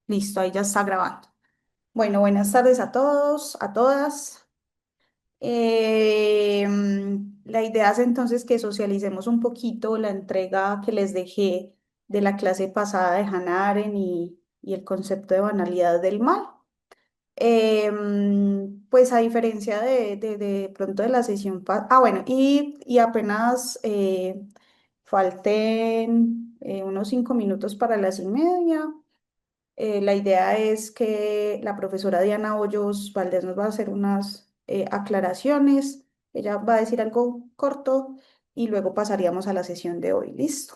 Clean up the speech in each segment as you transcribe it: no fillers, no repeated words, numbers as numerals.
Listo, ahí ya está grabando. Bueno, buenas tardes a todos, a todas. La idea es entonces que socialicemos un poquito la entrega que les dejé de la clase pasada de Hannah Arendt y el concepto de banalidad del mal. Pues a diferencia de pronto de la sesión bueno, y apenas falten unos 5 minutos para las 1:30. La idea es que la profesora Diana Hoyos Valdés nos va a hacer unas aclaraciones. Ella va a decir algo corto y luego pasaríamos a la sesión de hoy. Listo.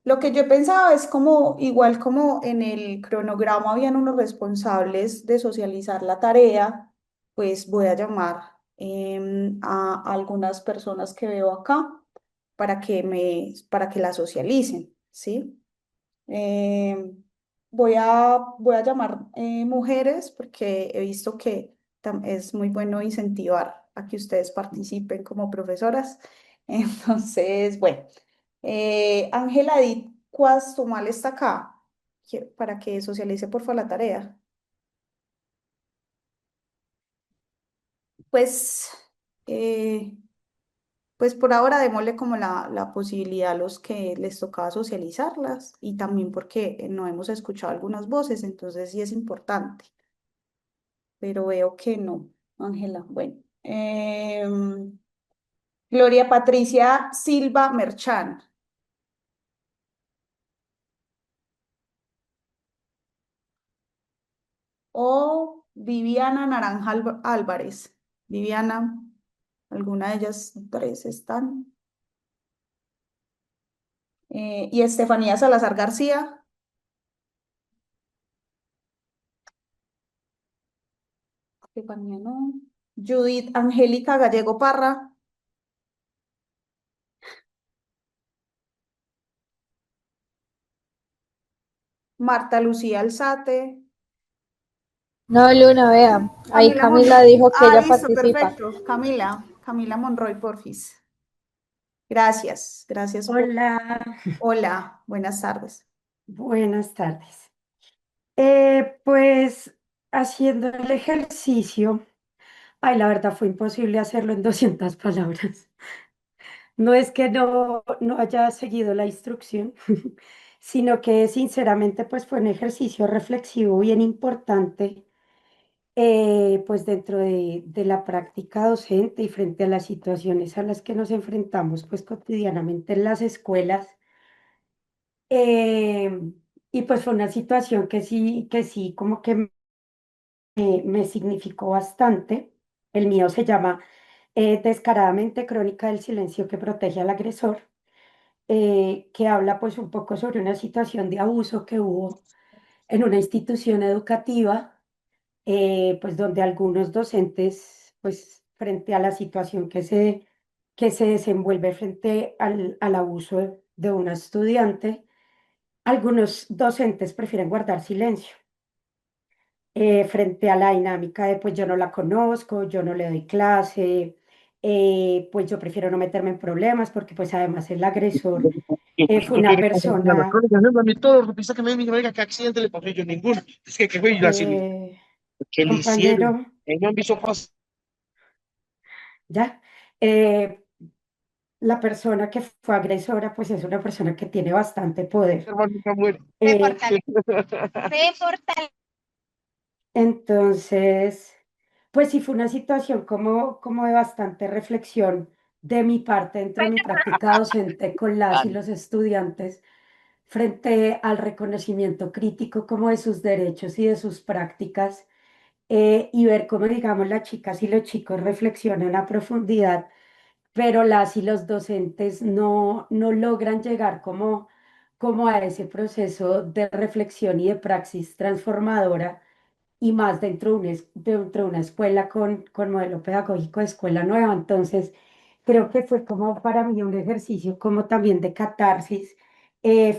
Lo que yo pensaba es como, igual como en el cronograma habían unos responsables de socializar la tarea, pues voy a llamar a algunas personas que veo acá para que la socialicen, ¿sí? Eh, voy a llamar mujeres porque he visto que es muy bueno incentivar a que ustedes participen como profesoras. Entonces, bueno, Ángela Edith Cuastumal está acá para que socialice por favor la tarea. Pues, eh, pues por ahora démosle como la posibilidad a los que les tocaba socializarlas y también porque no hemos escuchado algunas voces, entonces sí es importante. Pero veo que no, Ángela. Bueno, Gloria Patricia Silva Merchán o Viviana Naranja Álvarez. Viviana, alguna de ellas tres están. Y Estefanía Salazar García. Estefanía no. Judith Angélica Gallego Parra. Marta Lucía Alzate. No, Luna, vea, ahí Camila Camila Monroy. dijo que Ah, ella listo, participa. perfecto. Camila Monroy, porfis. Gracias, gracias por. Hola, Hola, buenas tardes. buenas tardes. Pues haciendo el ejercicio, ay, la verdad fue imposible hacerlo en 200 palabras. No es que no haya seguido la instrucción, sino que sinceramente pues fue un ejercicio reflexivo bien importante, pues dentro de la práctica docente y frente a las situaciones a las que nos enfrentamos pues cotidianamente en las escuelas. Eh, y pues fue una situación que sí, como que me significó bastante. El mío se llama Descaradamente Crónica del Silencio que protege al agresor, que habla pues un poco sobre una situación de abuso que hubo en una institución educativa, pues donde algunos docentes, pues frente a la situación que se desenvuelve frente al abuso de una estudiante, algunos docentes prefieren guardar silencio frente a la dinámica de pues yo no la conozco, yo no le doy clase, pues yo prefiero no meterme en problemas porque pues además el agresor Y pues fue tú una tienes que hacer las persona, crónicas, no, a mí todo, lo que pasa que me dijo, venga, ¿qué accidente le pasó? Y yo, ninguno. Es que, ¿qué fue? Y yo así, eh, ¿qué le hicieron? compañero, Ellos han visto cosas, ya, la persona que fue agresora pues es una persona que tiene bastante poder. hermano, nunca muere. Eh, entonces, pues sí fue una situación como de bastante reflexión de mi parte dentro de mi práctica docente con las y los estudiantes frente al reconocimiento crítico como de sus derechos y de sus prácticas, y ver cómo, digamos, las chicas y los chicos reflexionan a profundidad, pero las y los docentes no logran llegar como a ese proceso de reflexión y de praxis transformadora, y más dentro de una escuela con modelo pedagógico de escuela nueva. Entonces, creo que fue como para mí un ejercicio como también de catarsis,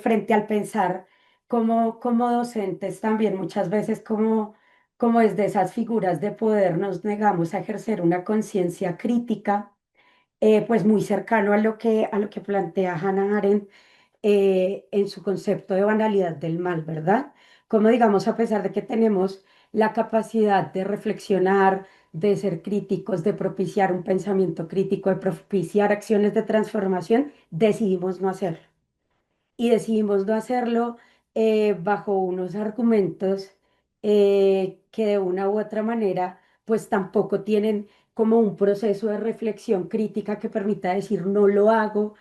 frente al pensar como docentes también muchas veces como desde esas figuras de poder nos negamos a ejercer una conciencia crítica, pues muy cercano a lo que plantea Hannah Arendt en su concepto de banalidad del mal, ¿verdad? como digamos, a pesar de que tenemos la capacidad de reflexionar, de ser críticos, de propiciar un pensamiento crítico, de propiciar acciones de transformación, decidimos no hacerlo. Y decidimos no hacerlo bajo unos argumentos que de una u otra manera pues tampoco tienen como un proceso de reflexión crítica que permita decir no lo hago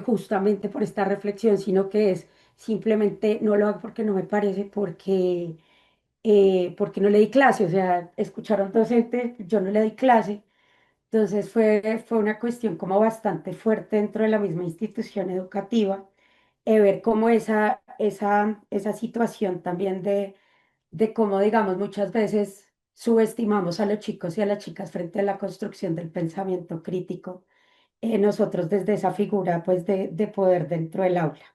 justamente por esta reflexión, sino que es simplemente no lo hago porque no me parece, porque no le di clase, o sea, escuchar a un docente, yo no le di clase. Entonces fue una cuestión como bastante fuerte dentro de la misma institución educativa, ver cómo esa situación también de cómo, digamos, muchas veces subestimamos a los chicos y a las chicas frente a la construcción del pensamiento crítico, nosotros desde esa figura, pues, de poder dentro del aula.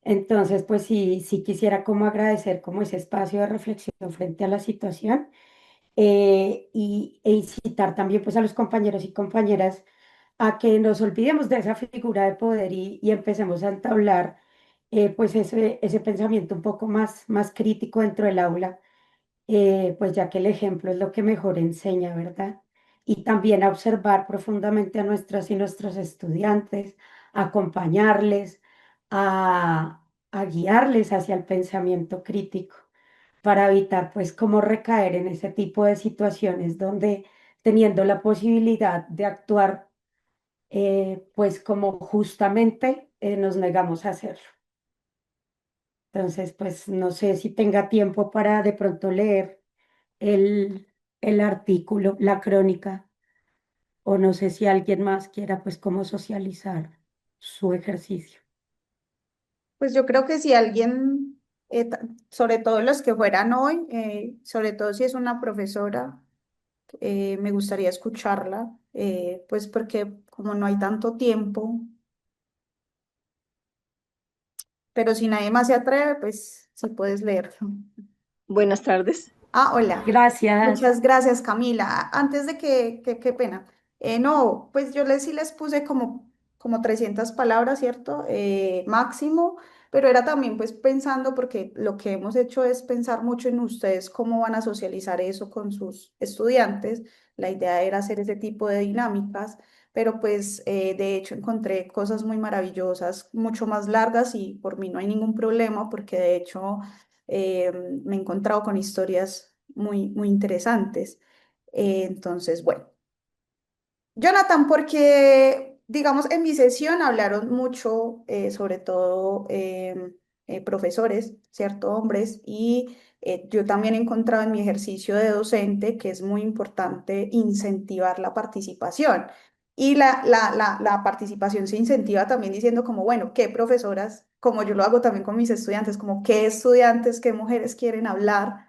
Entonces, pues sí, sí quisiera como agradecer como ese espacio de reflexión frente a la situación e incitar también pues a los compañeros y compañeras a que nos olvidemos de esa figura de poder y empecemos a entablar pues ese pensamiento un poco más crítico dentro del aula, pues ya que el ejemplo es lo que mejor enseña, ¿verdad? Y también a observar profundamente a nuestras y nuestros estudiantes, a acompañarles, a guiarles hacia el pensamiento crítico para evitar pues cómo recaer en ese tipo de situaciones donde teniendo la posibilidad de actuar pues como justamente nos negamos a hacerlo. Entonces pues no sé si tenga tiempo para de pronto leer el, el artículo, la crónica, o no sé si alguien más quiera pues cómo socializar su ejercicio. Pues yo creo que si alguien, sobre todo los que fueran hoy, sobre todo si es una profesora, me gustaría escucharla, pues porque como no hay tanto tiempo, pero si nadie más se atreve, pues sí puedes leerlo. Buenas tardes. Ah, hola. Gracias. Muchas gracias, Camila. Antes de qué pena. No, pues yo sí les puse como 300 palabras, ¿cierto? Máximo, pero era también pues pensando, porque lo que hemos hecho es pensar mucho en ustedes, cómo van a socializar eso con sus estudiantes. La idea era hacer ese tipo de dinámicas, pero pues de hecho encontré cosas muy maravillosas, mucho más largas y por mí no hay ningún problema, porque de hecho me he encontrado con historias muy interesantes. Entonces, bueno, Jonathan, porque, digamos, en mi sesión hablaron mucho, sobre todo profesores, ¿cierto? Hombres, y yo también he encontrado en mi ejercicio de docente que es muy importante incentivar la participación. Y la participación se incentiva también diciendo como, bueno, ¿qué profesoras, como yo lo hago también con mis estudiantes, como qué estudiantes, qué mujeres quieren hablar?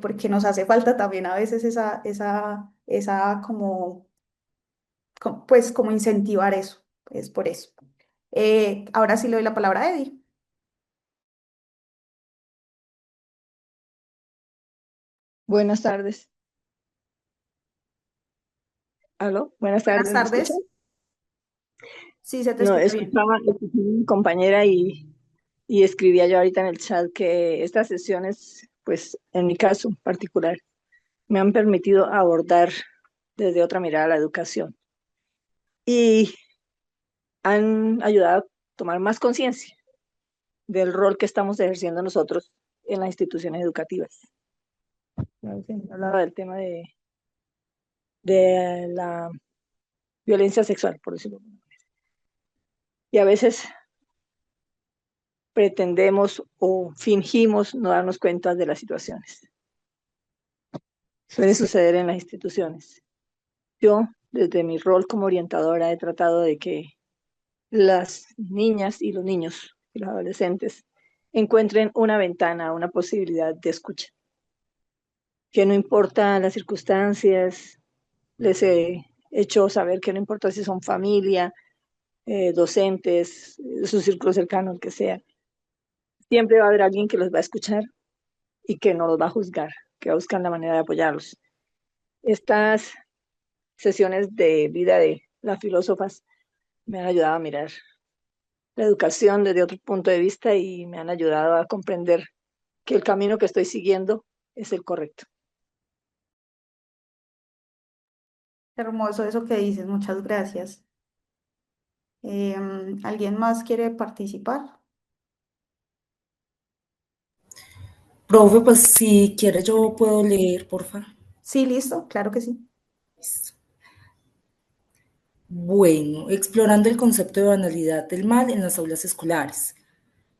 Porque nos hace falta también a veces esa como pues como incentivar eso, es por eso. Ahora sí le doy la palabra a Eddie. Buenas tardes. ¿Aló? Buenas Buenas tardes, ¿me escuchan? tardes. Sí, se te No, escucha bien. escuchaba a mi compañera y escribía yo ahorita en el chat que estas sesiones, pues en mi caso particular, me han permitido abordar desde otra mirada la educación y han ayudado a tomar más conciencia del rol que estamos ejerciendo nosotros en las instituciones educativas. No sé, hablaba del tema de la violencia sexual, por decirlo. Y a veces pretendemos o fingimos no darnos cuenta de las situaciones. Suele suceder en las instituciones. Yo, desde mi rol como orientadora, he tratado de que las niñas y los niños y los adolescentes encuentren una ventana, una posibilidad de escucha, que no importa las circunstancias, les he hecho saber que no importa si son familia, docentes, su círculo cercano, el que sea, siempre va a haber alguien que los va a escuchar y que no los va a juzgar, que va a buscar la manera de apoyarlos. Estas sesiones de vida de las filósofas me han ayudado a mirar la educación desde otro punto de vista y me han ayudado a comprender que el camino que estoy siguiendo es el correcto. Hermoso eso que dices, muchas gracias. ¿Alguien más quiere participar? Profe, pues si quiere yo puedo leer, porfa. Sí, listo, claro que sí. Listo. Bueno, explorando el concepto de banalidad del mal en las aulas escolares.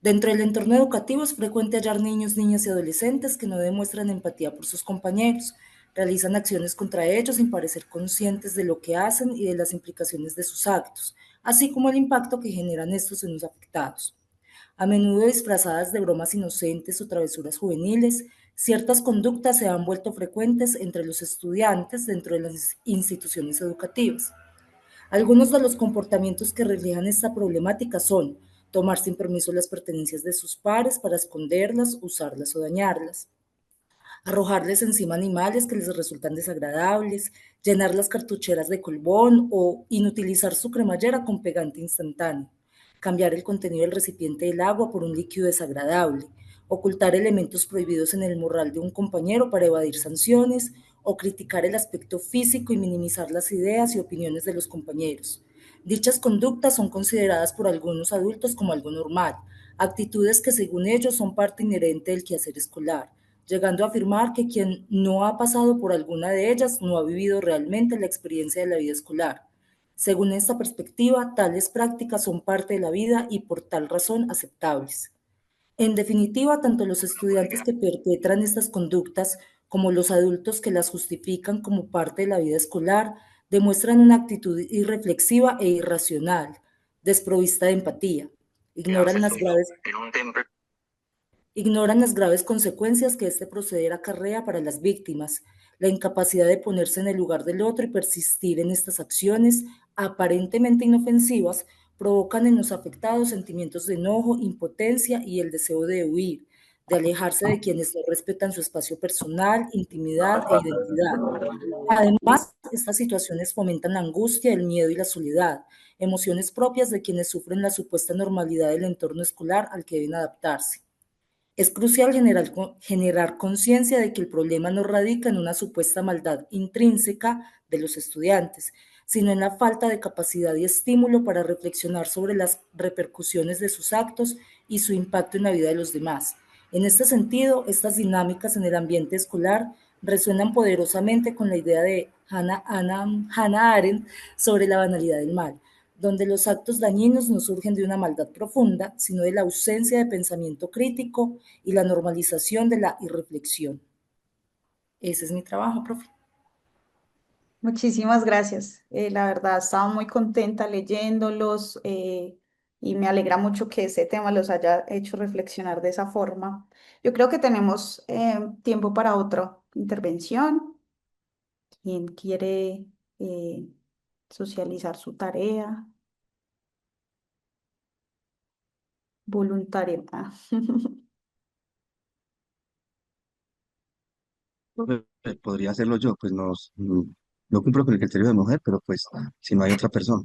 Dentro del entorno educativo es frecuente hallar niños, niñas y adolescentes que no demuestran empatía por sus compañeros, realizan acciones contra ellos sin parecer conscientes de lo que hacen y de las implicaciones de sus actos, así como el impacto que generan estos en los afectados. A menudo disfrazadas de bromas inocentes o travesuras juveniles, ciertas conductas se han vuelto frecuentes entre los estudiantes dentro de las instituciones educativas. Algunos de los comportamientos que reflejan esta problemática son tomar sin permiso las pertenencias de sus pares para esconderlas, usarlas o dañarlas, arrojarles encima animales que les resultan desagradables, llenar las cartucheras de colbón o inutilizar su cremallera con pegante instantáneo, cambiar el contenido del recipiente del agua por un líquido desagradable, ocultar elementos prohibidos en el morral de un compañero para evadir sanciones o criticar el aspecto físico y minimizar las ideas y opiniones de los compañeros. Dichas conductas son consideradas por algunos adultos como algo normal, actitudes que según ellos son parte inherente del quehacer escolar, llegando a afirmar que quien no ha pasado por alguna de ellas no ha vivido realmente la experiencia de la vida escolar. Según esta perspectiva, tales prácticas son parte de la vida y por tal razón aceptables. En definitiva, tanto los estudiantes que perpetran estas conductas como los adultos que las justifican como parte de la vida escolar demuestran una actitud irreflexiva e irracional, desprovista de empatía. Ignoran las graves Ignoran las graves consecuencias que este proceder acarrea para las víctimas, la incapacidad de ponerse en el lugar del otro y persistir en estas acciones aparentemente inofensivas provocan en los afectados sentimientos de enojo, impotencia y el deseo de huir, de alejarse de quienes no respetan su espacio personal, intimidad e identidad. Además, estas situaciones fomentan la angustia, el miedo y la soledad, emociones propias de quienes sufren la supuesta normalidad del entorno escolar al que deben adaptarse. Es crucial generar conciencia de que el problema no radica en una supuesta maldad intrínseca de los estudiantes, sino en la falta de capacidad y estímulo para reflexionar sobre las repercusiones de sus actos y su impacto en la vida de los demás. En este sentido, estas dinámicas en el ambiente escolar resuenan poderosamente con la idea de Hannah Arendt sobre la banalidad del mal, donde los actos dañinos no surgen de una maldad profunda, sino de la ausencia de pensamiento crítico y la normalización de la irreflexión. Ese es mi trabajo, profe. Muchísimas gracias. La verdad, estaba muy contenta leyéndolos y me alegra mucho que ese tema los haya hecho reflexionar de esa forma. Yo creo que tenemos tiempo para otra intervención. ¿Quién quiere eh, socializar su tarea? Voluntario. Ah. Podría hacerlo yo, pues no cumplo con el criterio de mujer, pero pues si no hay otra persona.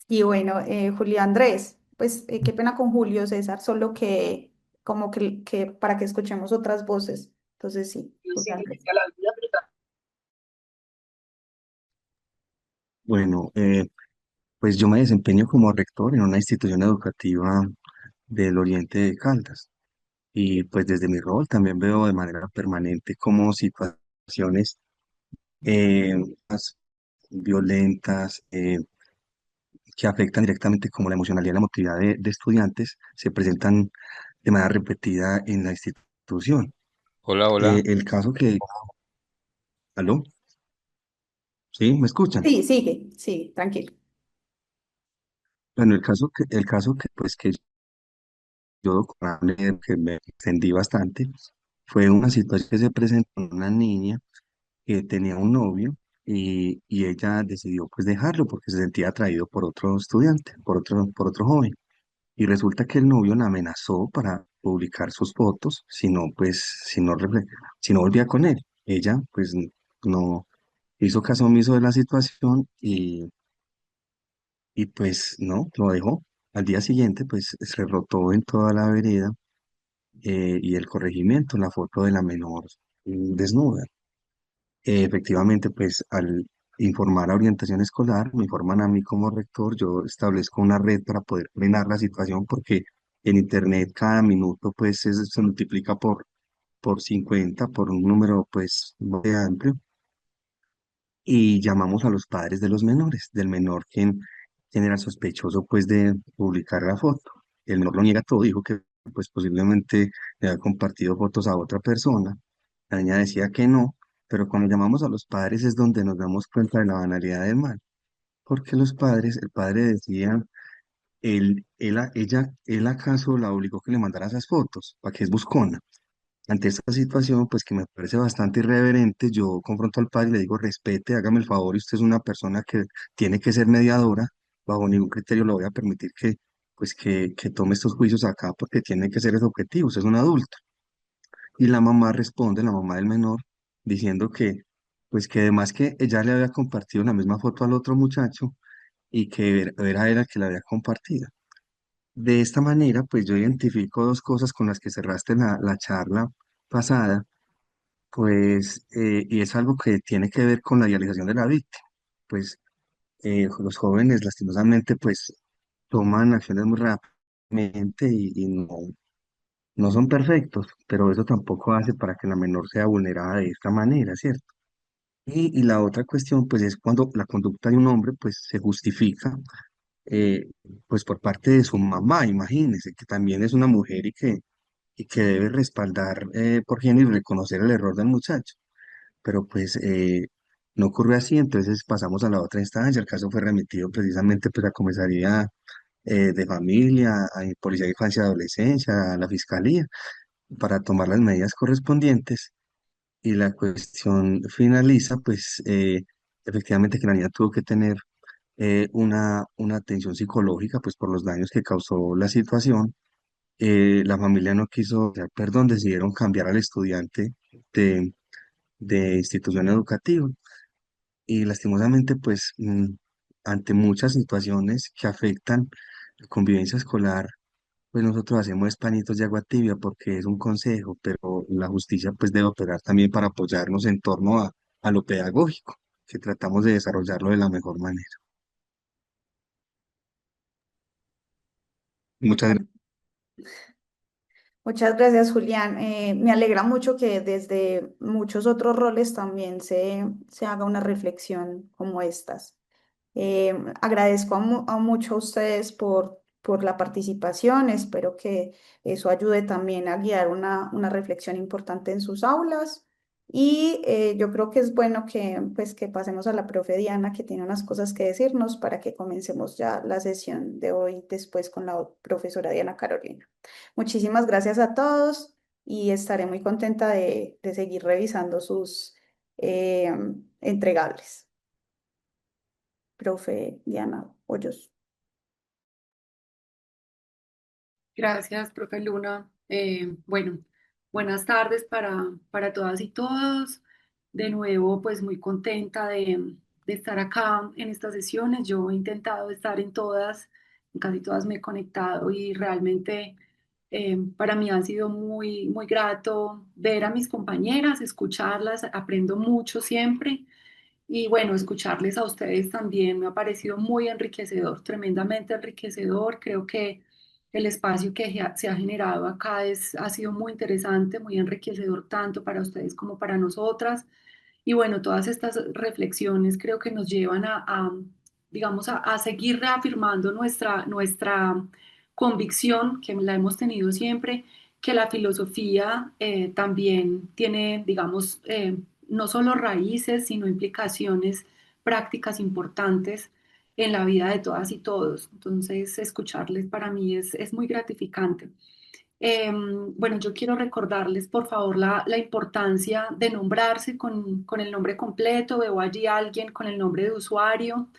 Y bueno, Julio Andrés, pues qué pena con Julio César, solo que como que para que escuchemos otras voces. Entonces sí, Julio Andrés. Bueno, pues yo me desempeño como rector en una institución educativa del Oriente de Caldas y pues desde mi rol también veo de manera permanente como situaciones más violentas que afectan directamente como la emocionalidad y la motividad de estudiantes se presentan de manera repetida en la institución. Hola, hola. El caso que, ¿aló? ¿Sí? ¿Me escuchan? Sí, sigue, sí, tranquilo. Bueno, el caso que pues que yo que me extendí bastante fue una situación que se presentó en una niña que tenía un novio y ella decidió pues dejarlo porque se sentía atraído por otro estudiante, por otro joven. Y resulta que el novio la amenazó para publicar sus fotos, si no volvía con él. Ella pues no hizo caso omiso de la situación y pues no, lo dejó. Al día siguiente pues se rotó en toda la vereda y el corregimiento, la foto de la menor desnuda. Efectivamente, pues al informar a orientación escolar, me informan a mí como rector, yo establezco una red para poder frenar la situación porque en internet cada minuto pues se multiplica por 50 por un número pues muy amplio y llamamos a los padres de los menores, del menor quien era el sospechoso pues de publicar la foto. El menor lo niega todo, dijo que pues posiblemente le había compartido fotos a otra persona. La niña decía que no, pero cuando llamamos a los padres es donde nos damos cuenta de la banalidad del mal, porque los padres, el padre decía, él acaso la obligó que le mandara esas fotos, ¿para qué es buscona? Ante esta situación, pues que me parece bastante irreverente, yo confronto al padre y le digo, respete, hágame el favor, y usted es una persona que tiene que ser mediadora, bajo ningún criterio le voy a permitir que tome estos juicios acá porque tiene que ser ese objetivo, usted es un adulto. Y la mamá responde, la mamá del menor, diciendo pues que además que ella le había compartido la misma foto al otro muchacho y que era el que la había compartido. De esta manera, pues yo identifico dos cosas con las que cerraste la charla pasada, pues, y es algo que tiene que ver con la idealización de la víctima. Pues los jóvenes, lastimosamente, pues toman acciones muy rápidamente y no son perfectos, pero eso tampoco hace para que la menor sea vulnerada de esta manera, ¿cierto? Y la otra cuestión, pues, es cuando la conducta de un hombre, pues, se justifica, eh, pues, por parte de su mamá, imagínese, que también es una mujer y que debe respaldar por género y reconocer el error del muchacho. Pero, pues, no ocurrió así, entonces pasamos a la otra instancia, el caso fue remitido precisamente, pues, a comisaría de familia, a Policía de Infancia y Adolescencia, a la Fiscalía, para tomar las medidas correspondientes y la cuestión finaliza, pues efectivamente que la niña tuvo que tener una atención psicológica, pues por los daños que causó la situación. La familia no quiso, dar perdón, decidieron cambiar al estudiante de, de institución educativa y lastimosamente, pues ante muchas situaciones que afectan la convivencia escolar, pues nosotros hacemos es pañitos de agua tibia porque es un consejo, pero la justicia pues debe operar también para apoyarnos en torno a lo pedagógico, que tratamos de desarrollarlo de la mejor manera. Muchas Bueno, muchas gracias, Julián. Me alegra mucho que desde muchos otros roles también se haga una reflexión como estas. Agradezco a mucho a ustedes por la participación. Espero que eso ayude también a guiar una reflexión importante en sus aulas. Y yo creo que es bueno que pasemos a la profe Diana, que tiene unas cosas que decirnos para que comencemos ya la sesión de hoy después con la profesora Diana Carolina. Muchísimas gracias a todos y estaré muy contenta de seguir revisando sus eh, entregables. Profe Diana Hoyos. Gracias, profe Luna. Bueno, buenas tardes para todas y todos. De nuevo, pues muy contenta de estar acá en estas sesiones. Yo he intentado estar en casi todas me he conectado y realmente para mí ha sido muy, muy grato ver a mis compañeras, escucharlas, aprendo mucho siempre. Y bueno, escucharles a ustedes también me ha parecido muy enriquecedor, tremendamente enriquecedor. Creo que el espacio que se ha generado acá ha sido muy interesante, muy enriquecedor tanto para ustedes como para nosotras. Y bueno, todas estas reflexiones creo que nos llevan digamos, a seguir reafirmando nuestra convicción, que la hemos tenido siempre, que la filosofía también tiene, digamos, no solo raíces, sino implicaciones prácticas importantes en la vida de todas y todos. Entonces, escucharles para mí es muy gratificante. Bueno, yo quiero recordarles, por favor, la importancia de nombrarse con el nombre completo. Veo allí a alguien con el nombre de usuario.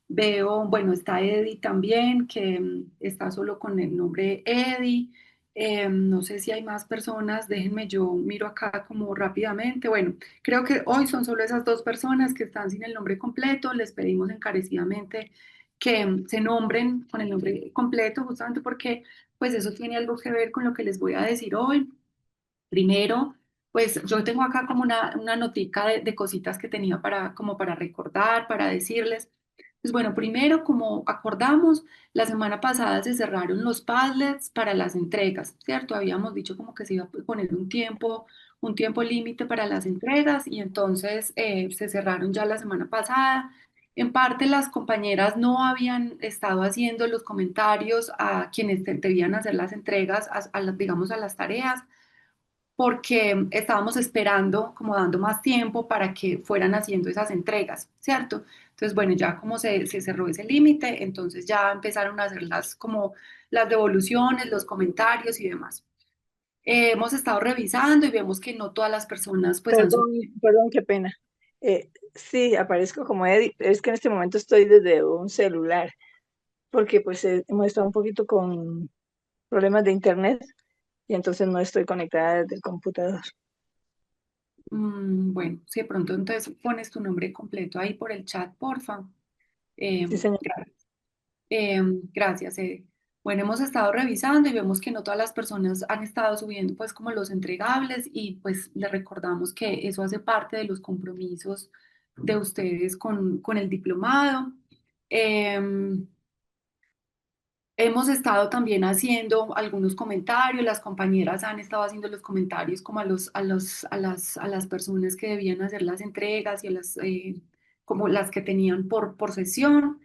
Veo, bueno, está Eddie también, que está solo con el nombre Eddie. No sé si hay más personas, déjenme, yo miro acá como rápidamente. Bueno, creo que hoy son solo esas dos personas que están sin el nombre completo. Les pedimos encarecidamente que se nombren con el nombre completo, justamente porque pues eso tiene algo que ver con lo que les voy a decir hoy. Primero, pues yo tengo acá como una notica de cositas que tenía como para recordar, para decirles. Pues bueno, primero, como acordamos, la semana pasada se cerraron los Padlets para las entregas, ¿cierto? Habíamos dicho como que se iba a poner un tiempo límite para las entregas y entonces se cerraron ya la semana pasada. En parte las compañeras no habían estado haciendo los comentarios a quienes debían hacer las entregas, digamos, a las tareas porque estábamos esperando, como dando más tiempo para que fueran haciendo esas entregas, ¿cierto? Entonces, bueno, ya como se cerró ese límite, entonces ya empezaron a hacer como las devoluciones, los comentarios y demás. Hemos estado revisando y vemos que no todas las personas pues han subido. Perdón, qué pena. Sí, aparezco como Eddie, es que en este momento estoy desde un celular, porque pues hemos estado un poquito con problemas de internet y entonces no estoy conectada desde el computador. Bueno, si de pronto entonces pones tu nombre completo ahí por el chat, porfa. Sí, señor. Gracias. Gracias, Ede. Bueno, hemos estado revisando y vemos que no todas las personas han estado subiendo pues como los entregables y pues les recordamos que eso hace parte de los compromisos de ustedes con el diplomado. Em, Hemos estado también haciendo algunos comentarios, las compañeras han estado haciendo los comentarios como a las personas que debían hacer las entregas y como las que tenían por sesión.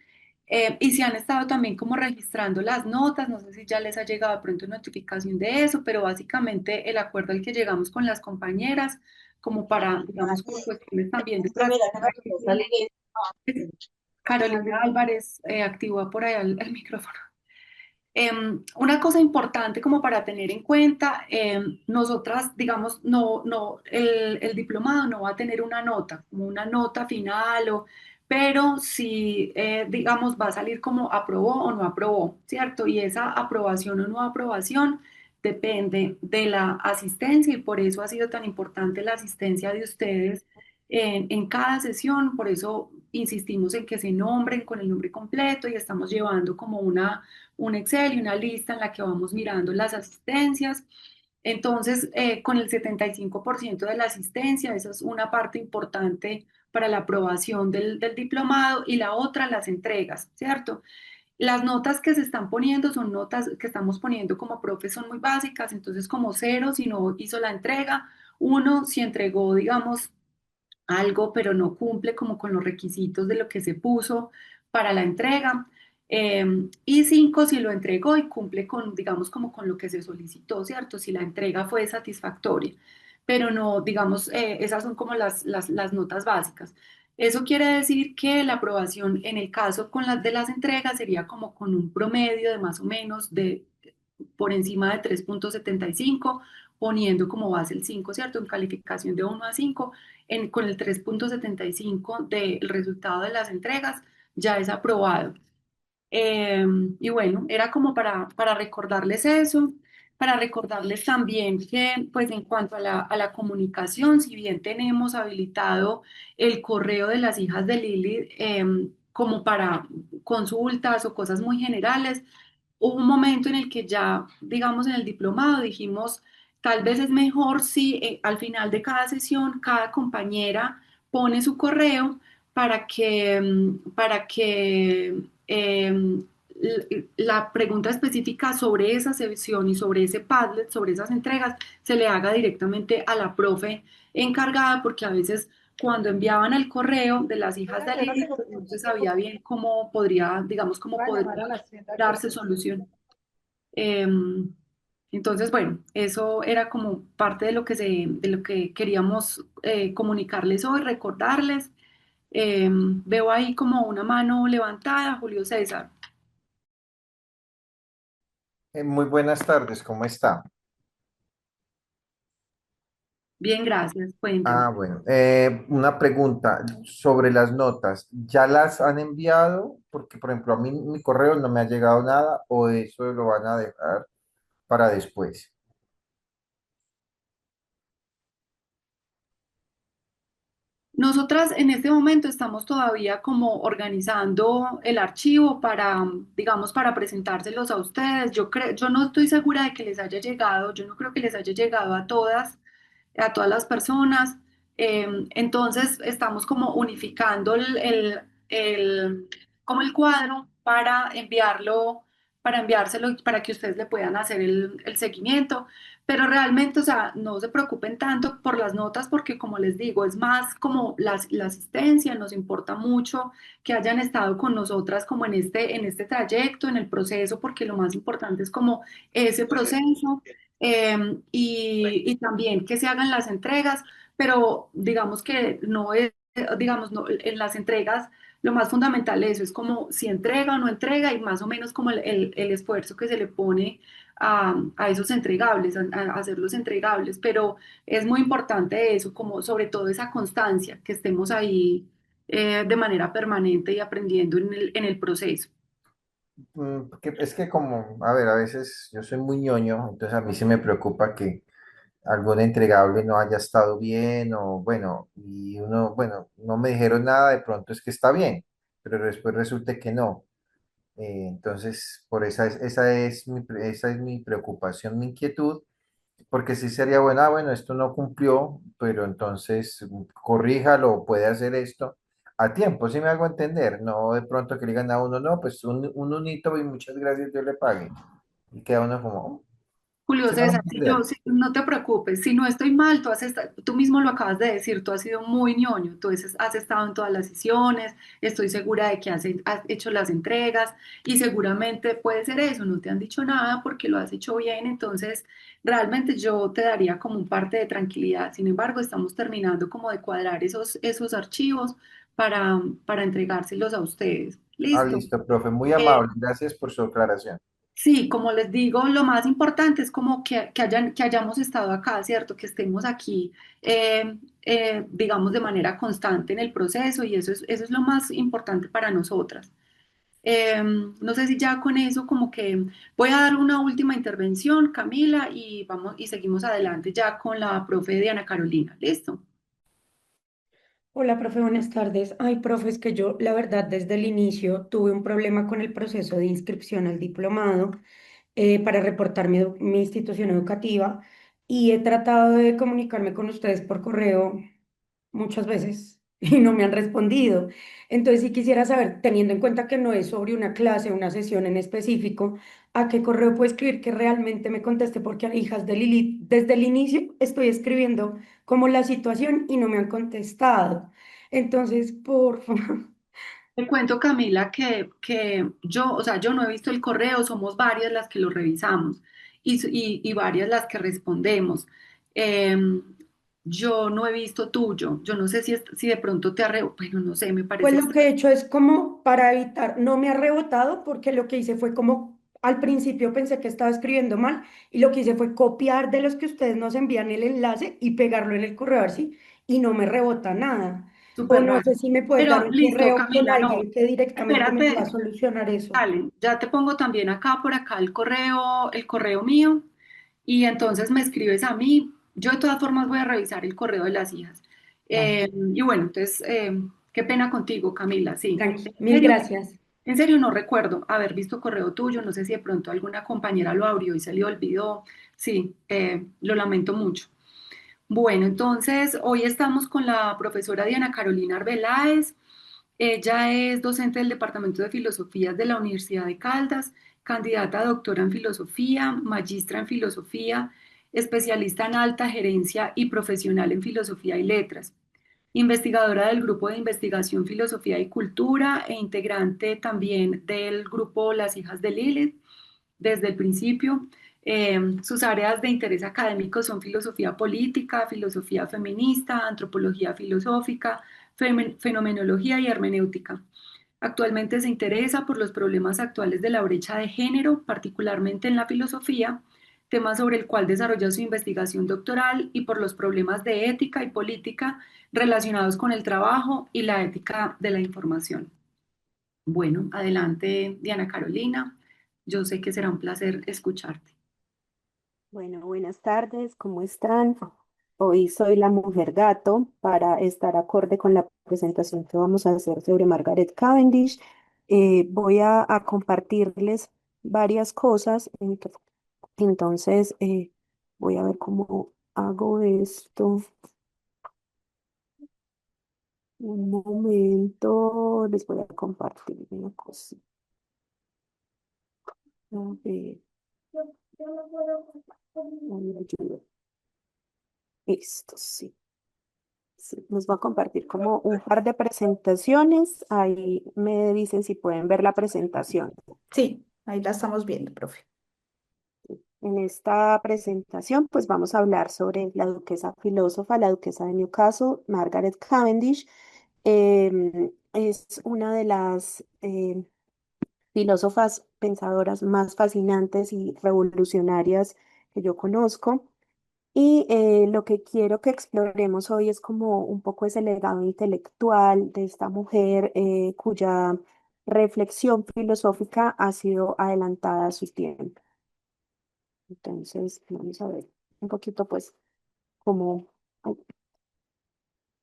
Y se han estado también como registrando las notas, no sé si ya les ha llegado de pronto notificación de eso, pero básicamente el acuerdo al que llegamos con las compañeras, como para, digamos, por cuestiones también de transparencia. Carolina Álvarez activó por ahí el micrófono. Una cosa importante como para tener en cuenta, nosotras, digamos, el diplomado no va a tener una nota, como una nota final, pero sí, digamos, va a salir como aprobó o no aprobó, ¿cierto? Y esa aprobación o no aprobación depende de la asistencia y por eso ha sido tan importante la asistencia de ustedes en cada sesión, por eso insistimos en que se nombren con el nombre completo y estamos llevando como un Excel y una lista en la que vamos mirando las asistencias. Entonces, con el 75% de la asistencia, esa es una parte importante para la aprobación del diplomado y la otra, las entregas, ¿cierto? Las notas que se están poniendo son notas que estamos poniendo como profes, son muy básicas, entonces como cero si no hizo la entrega, uno si entregó, digamos, algo, pero no cumple como con los requisitos de lo que se puso para la entrega. Y cinco, si lo entregó y cumple con, digamos, como con lo que se solicitó, ¿cierto? Si la entrega fue satisfactoria. Pero no, digamos, esas son como las notas básicas. Eso quiere decir que la aprobación en el caso con las de las entregas sería como con un promedio de más o menos de por encima de 3,75 poniendo como base el 5, ¿cierto? En calificación de 1 a 5 con el 3,75 del resultado de las entregas, ya es aprobado. Y bueno, era como para recordarles eso, para recordarles también que, pues en cuanto a a la comunicación, si bien tenemos habilitado el correo de las hijas de Lili como para consultas o cosas muy generales, hubo un momento en el que ya, digamos, en el diplomado dijimos, tal vez es mejor si al final de cada sesión cada compañera pone su correo para que la pregunta específica sobre esa sesión y sobre ese Padlet, sobre esas entregas, se le haga directamente a la profe encargada, porque a veces cuando enviaban el correo de las hijas de Lili, pues no se sabía bien cómo podría, digamos, cómo podría darse solución. Em, entonces, bueno, eso era como parte de de lo que queríamos comunicarles hoy, recordarles. Veo ahí como una mano levantada, Julio César. Muy buenas tardes, ¿cómo está? Bien, gracias. Cuénteme. Ah, bueno, una pregunta sobre las notas. ¿Ya las han enviado? Porque, por ejemplo, a mí mi correo no me ha llegado nada o eso lo van a dejar para después. Nosotras en este momento estamos todavía como organizando el archivo para, digamos, para presentárselos a ustedes. Yo no estoy segura de que les haya llegado, yo no creo que les haya llegado a todas las personas. Entonces estamos como unificando como el cuadro para enviárselo, para que ustedes le puedan hacer el seguimiento. Pero realmente, o sea, no se preocupen tanto por las notas porque, como les digo, es más como la asistencia, nos importa mucho que hayan estado con nosotras como en este trayecto, en el proceso, porque lo más importante es como ese proceso y también que se hagan las entregas, pero digamos que no es, digamos, no, en las entregas lo más fundamental es eso, es como si entrega o no entrega y más o menos como el esfuerzo que se le pone a esos entregables, a hacerlos entregables, pero es muy importante eso, como sobre todo esa constancia, que estemos ahí de manera permanente y aprendiendo en el proceso. Es que como, a ver, a veces yo soy muy ñoño, entonces a mí sí me preocupa que algún entregable no haya estado bien o bueno, y uno, bueno, no me dijeron nada, de pronto es que está bien, pero después resulta que no. Entonces, por esa es mi preocupación, mi inquietud, porque sí sería bueno, bueno, esto no cumplió, pero entonces corríjalo, puede hacer esto a tiempo, si me hago entender, no de pronto que le digan a uno, no, pues un unito y muchas gracias, yo le pague. Y queda uno como, Julio ¿sí me hago César, entender? no te preocupes, si no estoy mal, tú mismo lo acabas de decir, tú has sido muy ñoño, has estado en todas las sesiones, estoy segura de que has hecho las entregas y seguramente puede ser eso, no te han dicho nada porque lo has hecho bien, entonces realmente yo te daría como un parte de tranquilidad. Sin embargo, estamos terminando como de cuadrar esos archivos para entregárselos a ustedes. Ah, Listo. listo, profe, muy Eh, amable, gracias por su aclaración. Sí, como les digo, lo más importante es como que hayamos estado acá, ¿cierto? Que estemos aquí, digamos, de manera constante en el proceso y eso es lo más importante para nosotras. No sé si ya con eso como que voy a dar una última intervención, Camila, y vamos y seguimos adelante ya con la profe Diana Carolina. ¿Listo? Hola, profe, buenas tardes. Ay, profe, es que yo, la verdad, desde el inicio tuve un problema con el proceso de inscripción al diplomado para reportar mi institución educativa y he tratado de comunicarme con ustedes por correo muchas veces y no me han respondido. Entonces, sí quisiera saber, teniendo en cuenta que no es sobre una clase, una sesión en específico, ¿a qué correo puedo escribir que realmente me conteste? Porque a hijas de Lili, desde el inicio estoy escribiendo como la situación y no me han contestado. Entonces, por favor. Te cuento, Camila, que yo, o sea, yo no he visto el correo, somos varias las que lo revisamos y varias las que respondemos. Em, yo no he visto tuyo, yo no sé si de pronto bueno, no sé, me Pues parece lo que he extraño. hecho es como para evitar, no me ha rebotado porque lo que hice fue como, al principio pensé que estaba escribiendo mal y lo que hice fue copiar de los que ustedes nos envían el enlace y pegarlo en el correo a ver si, y no me rebota nada. O Súper no raro. sé si me puedes dar Pero un listo, correo con Camila, no, alguien que directamente me pueda espérate, solucionar eso. dale, ya te pongo también acá por acá el correo mío y entonces me escribes a mí. Yo de todas formas voy a revisar el correo de las hijas. Vale, Y bueno, entonces, qué pena contigo, Camila, sí. tranqui, mil gracias. En serio no recuerdo haber visto correo tuyo, no sé si de pronto alguna compañera lo abrió y se le olvidó. Sí, lo lamento mucho. Bueno, entonces hoy estamos con la profesora Diana Carolina Arbeláez. Ella es docente del Departamento de Filosofía de la Universidad de Caldas, candidata a doctora en filosofía, magistra en filosofía, especialista en alta gerencia y profesional en filosofía y letras, investigadora del Grupo de Investigación Filosofía y Cultura e integrante también del grupo Las Hijas de Lilith desde el principio. Sus áreas de interés académico son filosofía política, filosofía feminista, antropología filosófica, fenomenología y hermenéutica. Actualmente se interesa por los problemas actuales de la brecha de género, particularmente en la filosofía, tema sobre el cual desarrolla su investigación doctoral, y por los problemas de ética y política relacionados con el trabajo y la ética de la información. Bueno, adelante, Diana Carolina. Yo sé que será un placer escucharte. Bueno, buenas tardes, ¿cómo están? Hoy soy la mujer gato para estar acorde con la presentación que vamos a hacer sobre Margaret Cavendish. Voy a compartirles varias cosas, entonces voy a ver cómo hago esto. Un momento, les voy a compartir una cosa. A ver, me ayuda. Esto sí. Sí, les voy a compartir como un par de presentaciones. Ahí me dicen si pueden ver la presentación. Sí, ahí la estamos viendo, profe. En esta presentación, pues vamos a hablar sobre la duquesa filósofa, la duquesa de Newcastle, Margaret Cavendish. Es una de las filósofas pensadoras más fascinantes y revolucionarias que yo conozco. Y lo que quiero que exploremos hoy es como un poco ese legado intelectual de esta mujer cuya reflexión filosófica ha sido adelantada a su tiempo. Entonces, vamos a ver un poquito, pues, como,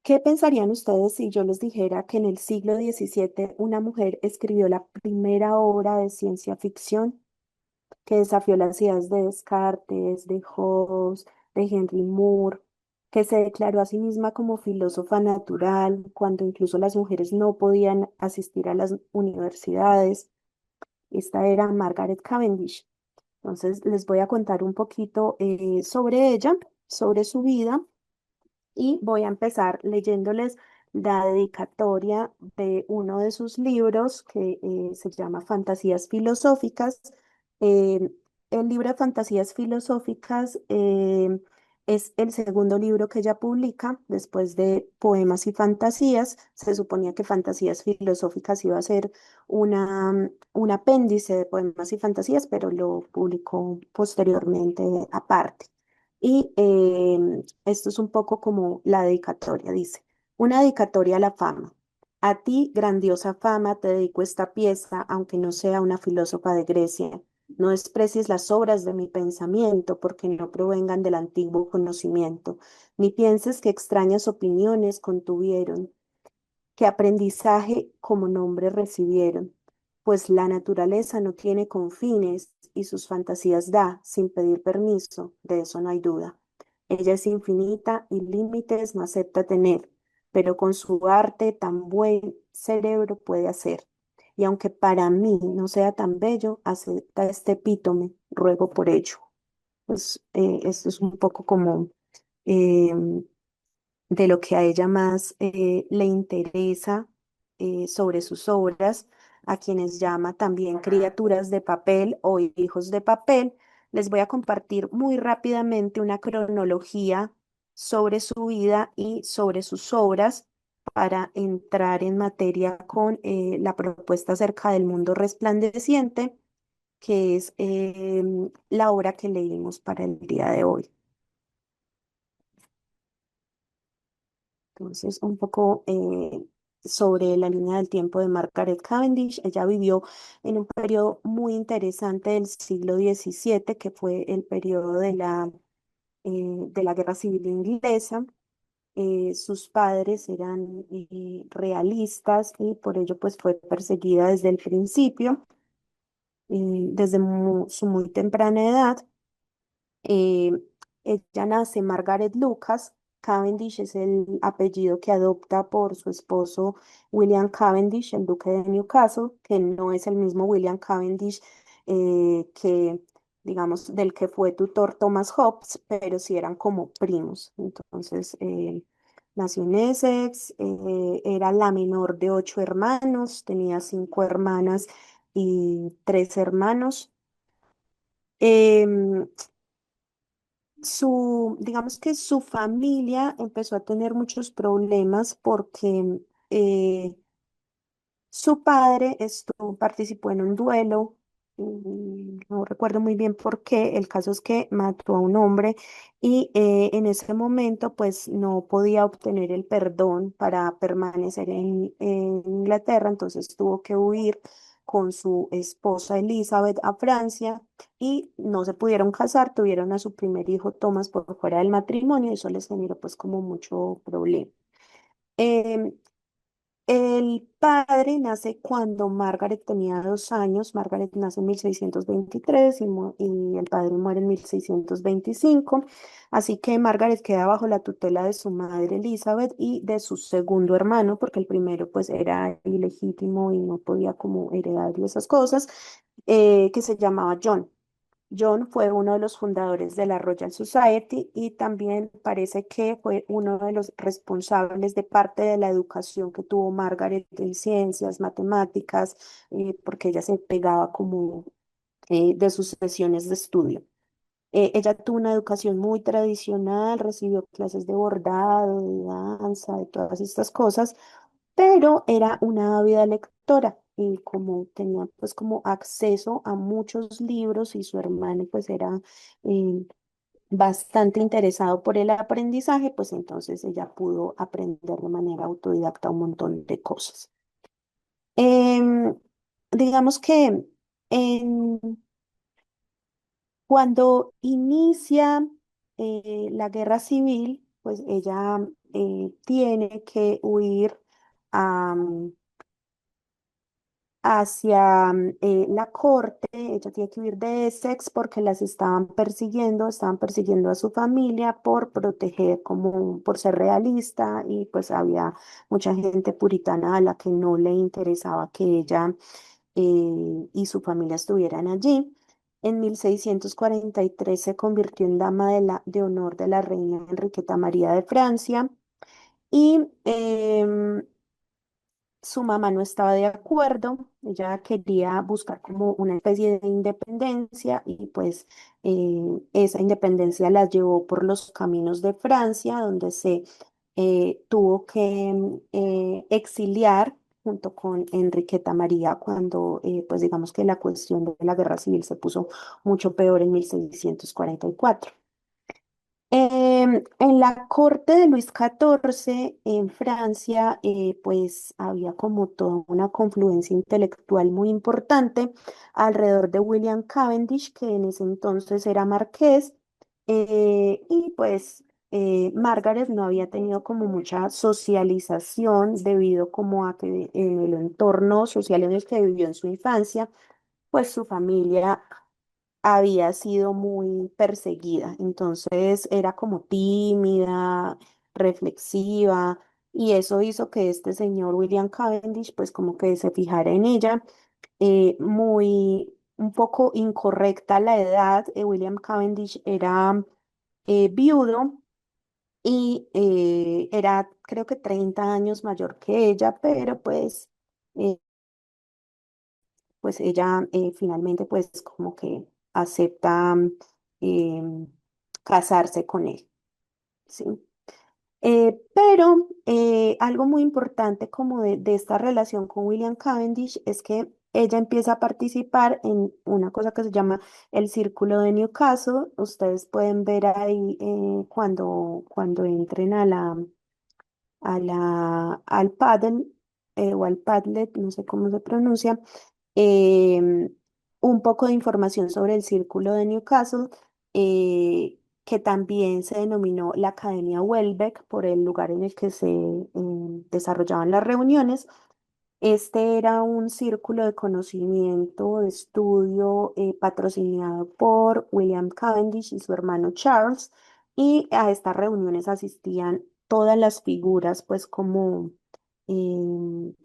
¿qué pensarían ustedes si yo les dijera que en el siglo XVII una mujer escribió la primera obra de ciencia ficción que desafió las ideas de Descartes, de Hobbes, de Henry Moore, que se declaró a sí misma como filósofa natural cuando incluso las mujeres no podían asistir a las universidades? Esta era Margaret Cavendish. Entonces, les voy a contar un poquito sobre ella, sobre su vida y voy a empezar leyéndoles la dedicatoria de uno de sus libros que se llama Fantasías Filosóficas. Eh, el libro de Fantasías Filosóficas es el segundo libro que ella publica después de Poemas y Fantasías. Se suponía que Fantasías Filosóficas iba a ser un apéndice de Poemas y Fantasías, pero lo publicó posteriormente aparte. Y esto es un poco como la dedicatoria, dice, una dedicatoria a la fama. A ti, grandiosa fama, te dedico esta pieza, aunque no sea una filósofa de Grecia. No desprecies las obras de mi pensamiento, porque no provengan del antiguo conocimiento, ni pienses que extrañas opiniones contuvieron, qué aprendizaje como nombre recibieron, pues la naturaleza no tiene confines y sus fantasías da sin pedir permiso, de eso no hay duda. Ella es infinita y límites no acepta tener, pero con su arte tan buen cerebro puede hacer. Y aunque para mí no sea tan bello, acepta este epítome, ruego por ello. Pues esto es un poco como em, de lo que a ella más le interesa sobre sus obras, a quienes llama también criaturas de papel o hijos de papel. Les voy a compartir muy rápidamente una cronología sobre su vida y sobre sus obras para entrar en materia con la propuesta acerca del mundo resplandeciente, que es la obra que leímos para el día de hoy. Entonces, un poco sobre la línea del tiempo de Margaret Cavendish. Ella vivió en un periodo muy interesante del siglo XVII, que fue el periodo de la Guerra Civil Inglesa. Sus padres eran realistas y por ello pues fue perseguida desde el principio, desde su muy temprana edad. Eh, Ella nace Margaret Lucas. Cavendish es el apellido que adopta por su esposo William Cavendish, el duque de Newcastle, que no es el mismo William Cavendish que, digamos, del que fue tutor Thomas Hobbes, pero sí eran como primos. Entonces, nació en Essex, era la menor de 8 hermanos, tenía 5 hermanas y 3 hermanos. Em, digamos que su familia empezó a tener muchos problemas porque su padre participó en un duelo, no recuerdo muy bien por qué, el caso es que mató a un hombre y en ese momento pues no podía obtener el perdón para permanecer en Inglaterra, entonces tuvo que huir con su esposa Elizabeth a Francia y no se pudieron casar, tuvieron a su primer hijo Thomas por fuera del matrimonio y eso les generó pues como mucho problema. Em, el padre nace cuando Margaret tenía 2 años. Margaret nace en 1623 y el padre muere en 1625. Así que Margaret queda bajo la tutela de su madre Elizabeth y de su segundo hermano, porque el primero pues era ilegítimo y no podía como heredar y esas cosas, que se llamaba John. John fue uno de los fundadores de la Royal Society y también parece que fue uno de los responsables de parte de la educación que tuvo Margaret en ciencias, matemáticas, porque ella se pegaba como de sus sesiones de estudio. Ella tuvo una educación muy tradicional, recibió clases de bordado, de danza, de todas estas cosas, pero era una ávida lectora y como tenía pues como acceso a muchos libros y su hermano pues era eh, bastante interesado por el aprendizaje, pues entonces ella pudo aprender de manera autodidacta un montón de cosas. Em, digamos que en cuando inicia la guerra civil, pues ella tiene que huir a, hacia la corte. Ella tiene que huir de Essex porque las estaban persiguiendo a su familia por proteger, como por ser realista, y pues había mucha gente puritana a la que no le interesaba que ella y su familia estuvieran allí. En 1643 se convirtió en dama de honor de la reina Enriqueta María de Francia y su mamá no estaba de acuerdo. Ella quería buscar como una especie de independencia y pues esa independencia la llevó por los caminos de Francia, donde se tuvo que exiliar junto con Enriqueta María cuando pues digamos que la cuestión de la guerra civil se puso mucho peor en 1644. En la corte de Luis XIV en Francia, pues había como toda una confluencia intelectual muy importante alrededor de William Cavendish, que en ese entonces era marqués, y pues Margaret no había tenido como mucha socialización debido como a que en el entorno social en el que vivió en su infancia, pues su familia había sido muy perseguida, entonces era como tímida, reflexiva, y eso hizo que este señor William Cavendish pues como que se fijara en ella, un poco incorrecta la edad. William Cavendish era viudo y era creo que 30 años mayor que ella, pero eh, pues ella finalmente pues como que acepta em, casarse con él, ¿sí? Pero algo muy importante como de esta relación con William Cavendish es que ella empieza a participar en una cosa que se llama el Círculo de Newcastle. Ustedes pueden ver ahí cuando entren al paddle o al Padlet, no sé cómo se pronuncia, em, un poco de información sobre el Círculo de Newcastle, que también se denominó la Academia Welbeck por el lugar en el que se desarrollaban las reuniones. Este era un círculo de conocimiento, de estudio, patrocinado por William Cavendish y su hermano Charles, y a estas reuniones asistían todas las figuras, pues como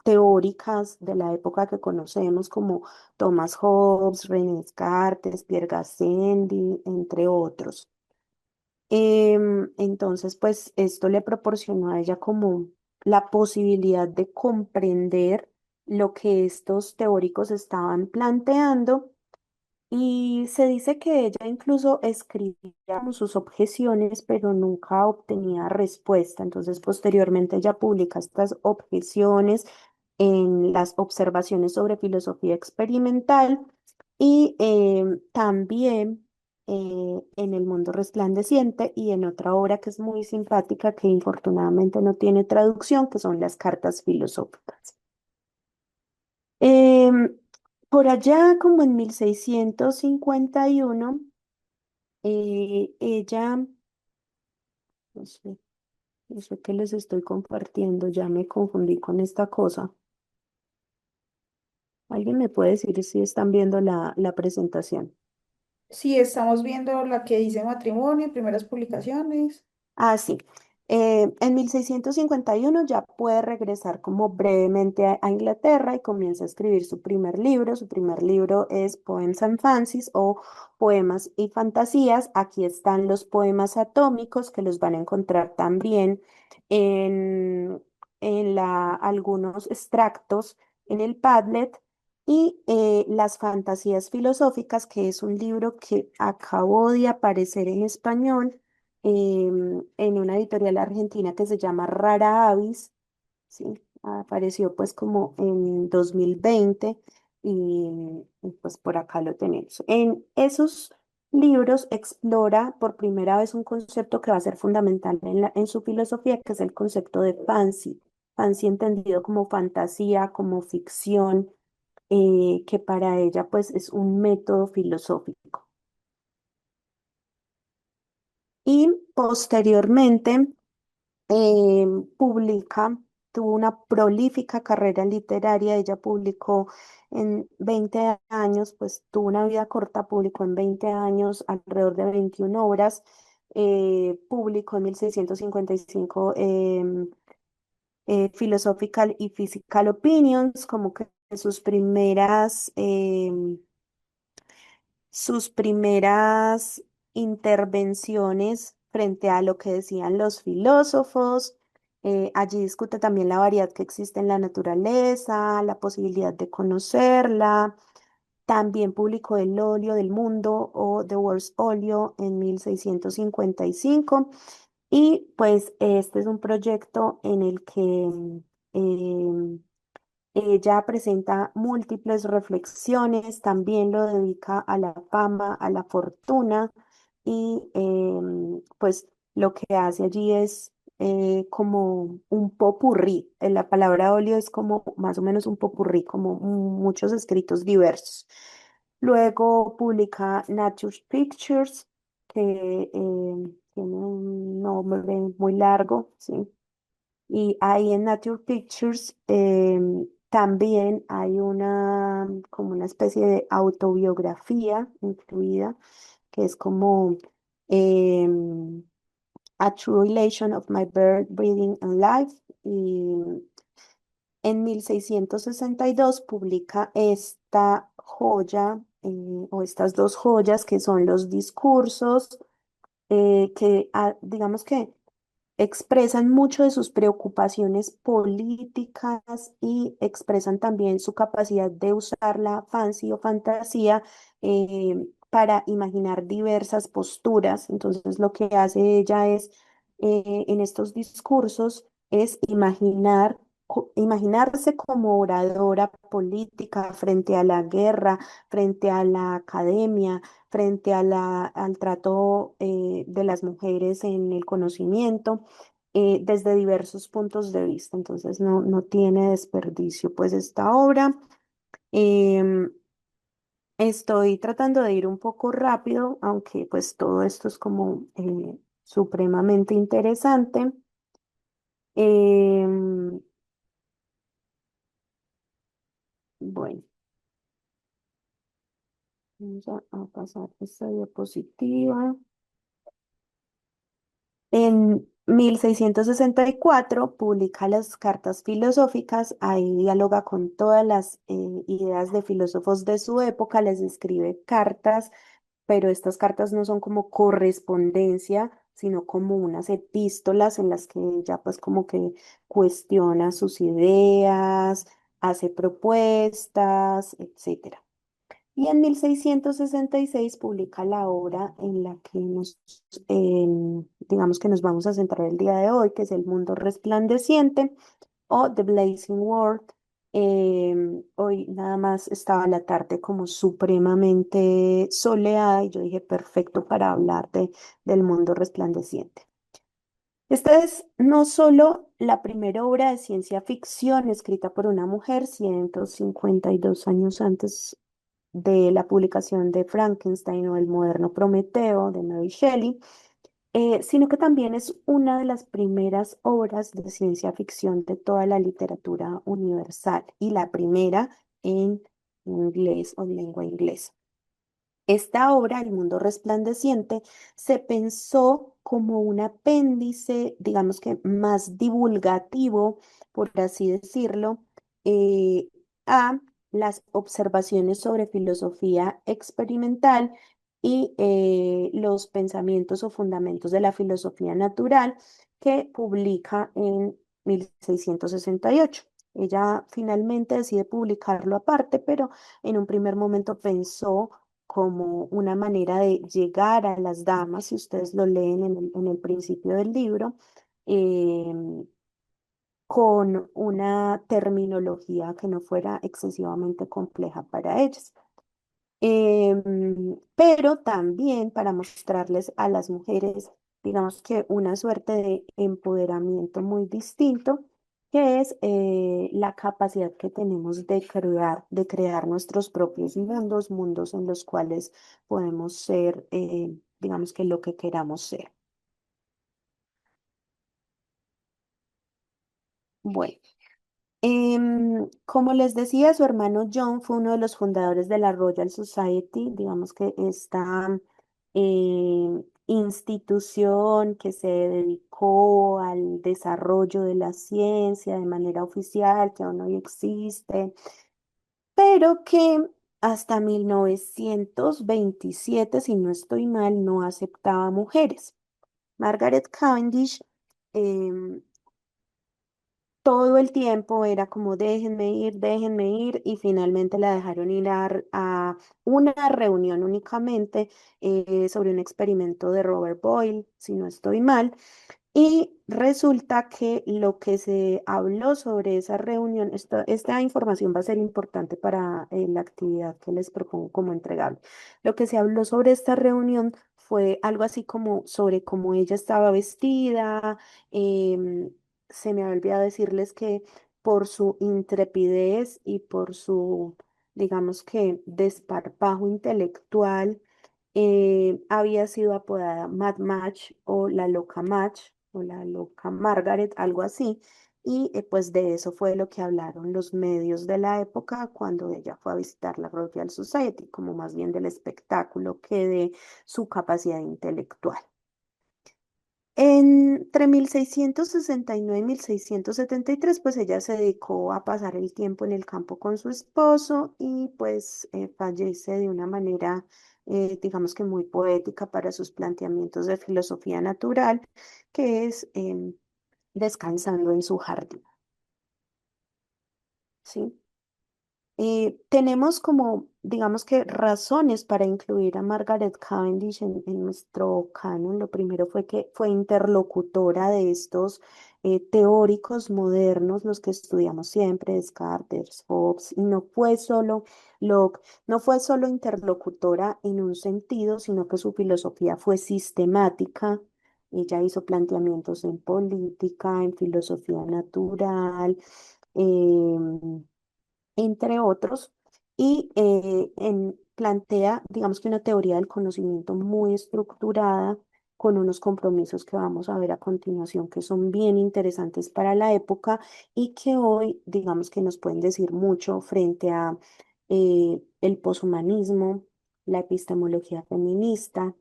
teóricas de la época que conocemos, como Thomas Hobbes, René Descartes, Pierre Gassendi, entre otros. Entonces, pues esto le proporcionó a ella como la posibilidad de comprender lo que estos teóricos estaban planteando, y se dice que ella incluso escribía como sus objeciones, pero nunca obtenía respuesta. Entonces, posteriormente ella publica estas objeciones en las observaciones sobre filosofía experimental y también en El mundo resplandeciente y en otra obra que es muy simpática que infortunadamente no tiene traducción, que son las cartas filosóficas. Em, Por allá, como en 1651, ella, no sé, no sé qué les estoy compartiendo, ya me confundí con esta cosa. ¿Alguien me puede decir si están viendo la presentación? Sí, estamos viendo la que dice matrimonio, primeras publicaciones. Ah, sí. En 1651 ya puede regresar como brevemente a Inglaterra y comienza a escribir su primer libro. Su primer libro es Poems and Fancies o Poemas y Fantasías. Aquí están los poemas atómicos que los van a encontrar también en, algunos extractos en el Padlet. Y Las Fantasías Filosóficas, que es un libro que acabó de aparecer en español en una editorial argentina que se llama Rara Avis, ¿sí? Apareció pues como en 2020 y pues por acá lo tenemos. En esos libros explora por primera vez un concepto que va a ser fundamental en su filosofía, que es el concepto de fancy. Fancy entendido como fantasía, como ficción, que para ella pues es un método filosófico. Y posteriormente eh, publica, tuvo una prolífica carrera literaria. Ella publicó en 20 años, pues tuvo una vida corta, publicó en 20 años alrededor de 21 obras. Publicó en 1655 Philosophical y Physical Opinions, como que sus primeras intervenciones frente a lo que decían los filósofos. Allí discute también la variedad que existe en la naturaleza, la posibilidad de conocerla. También publicó El óleo del mundo o The World's Oleo en 1655. Y pues este es un proyecto en el que ella presenta múltiples reflexiones, también lo dedica a la fama, a la fortuna y pues lo que hace allí es como un popurrí. La palabra óleo es como más o menos un popurrí, como muchos escritos diversos. Luego publica Nature Pictures, que tiene un nombre muy largo, ¿sí? Y ahí en Nature Pictures también hay como una especie de autobiografía incluida, que es como em, A True Relation of My Birth, Breeding and Life. Y en 1662 publica esta joya, o estas dos joyas, que son los discursos, que digamos que expresan mucho de sus preocupaciones políticas y expresan también su capacidad de usar la fancy o fantasía para imaginar diversas posturas. Entonces, lo que hace ella es, en estos discursos, es imaginarse como oradora política frente a la guerra, frente a la academia, frente a al trato de las mujeres en el conocimiento, desde diversos puntos de vista. Entonces no tiene desperdicio pues esta obra. Em, Estoy tratando de ir un poco rápido, aunque pues todo esto es como supremamente interesante. Em, bueno, vamos a pasar esta diapositiva. En 1664 publica las Cartas Filosóficas. Ahí dialoga con todas las ideas de filósofos de su época, les escribe cartas, pero estas cartas no son como correspondencia, sino como unas epístolas en las que ella pues como que cuestiona sus ideas, hace propuestas, etcétera. Y en 1666 publica la obra en la que digamos que nos vamos a centrar el día de hoy, que es El mundo resplandeciente o The Blazing World. Hoy nada más estaba la tarde como supremamente soleada y yo dije perfecto para hablar del mundo resplandeciente. Esta es no solo la primera obra de ciencia ficción escrita por una mujer 152 años antes de la publicación de Frankenstein o El moderno Prometeo de Mary Shelley, sino que también es una de las primeras obras de ciencia ficción de toda la literatura universal y la primera en inglés o lengua inglesa. Esta obra, El mundo resplandeciente, se pensó como un apéndice, digamos que más divulgativo, por así decirlo, eh, a las observaciones sobre filosofía experimental y los pensamientos o fundamentos de la filosofía natural que publica en 1668. Ella finalmente decide publicarlo aparte, pero en un primer momento pensó como una manera de llegar a las damas, si ustedes lo leen en el principio del libro, em, con una terminología que no fuera excesivamente compleja para ellas. Pero también para mostrarles a las mujeres, digamos que una suerte de empoderamiento muy distinto, que es la capacidad que tenemos de crear nuestros propios mundos, mundos en los cuales podemos ser, digamos que lo que queramos ser. Bueno. Como les decía, su hermano John fue uno de los fundadores de la Royal Society, digamos que esta institución que se dedicó al desarrollo de la ciencia de manera oficial, que aún hoy existe, pero que hasta 1927, si no estoy mal, no aceptaba mujeres. Margaret Cavendish em, todo el tiempo era como déjenme ir, y finalmente la dejaron ir a una reunión únicamente sobre un experimento de Robert Boyle, si no estoy mal. Y resulta que lo que se habló sobre esa reunión, esta información va a ser importante para la actividad que les propongo como entregable. Lo que se habló sobre esta reunión fue algo así como sobre cómo ella estaba vestida. em, Se me ha olvidado decirles que por su intrepidez y por su, digamos que, desparpajo intelectual, había sido apodada Mad Match o la Loca Match o la Loca Margaret, algo así. Y pues de eso fue lo que hablaron los medios de la época cuando ella fue a visitar la Royal Society, como más bien del espectáculo que de su capacidad intelectual. Entre 1669 y 1673, pues ella se dedicó a pasar el tiempo en el campo con su esposo y pues fallece de una manera, digamos que muy poética para sus planteamientos de filosofía natural, que es descansando en su jardín, ¿sí? Tenemos como, digamos que, razones para incluir a Margaret Cavendish en nuestro canon. Lo primero fue que fue interlocutora de estos teóricos modernos, los que estudiamos siempre, Descartes, Hobbes, y no fue solo Locke, no fue solo interlocutora en un sentido, sino que su filosofía fue sistemática. Ella hizo planteamientos en política, en filosofía natural, em, entre otros, y plantea, digamos que una teoría del conocimiento muy estructurada, con unos compromisos que vamos a ver a continuación, que son bien interesantes para la época y que hoy, digamos que nos pueden decir mucho frente a el poshumanismo, la epistemología feminista,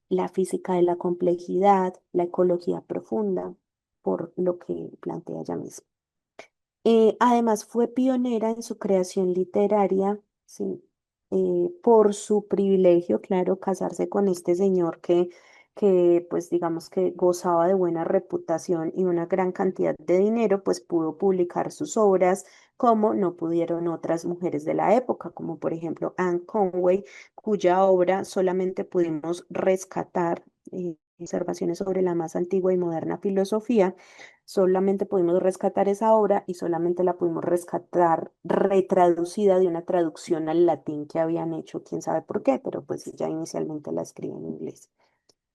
la física de la complejidad, la ecología profunda, por lo que plantea ella misma. Además, fue pionera en su creación literaria, sí, por su privilegio, claro, casarse con este señor que, pues, digamos que gozaba de buena reputación y una gran cantidad de dinero, pues pudo publicar sus obras como no pudieron otras mujeres de la época, como por ejemplo Anne Conway, cuya obra solamente pudimos rescatar. Observaciones sobre la más antigua y moderna filosofía. Solamente pudimos rescatar esa obra y solamente la pudimos rescatar retraducida de una traducción al latín que habían hecho, quién sabe por qué, pero pues ya inicialmente la escribí en inglés.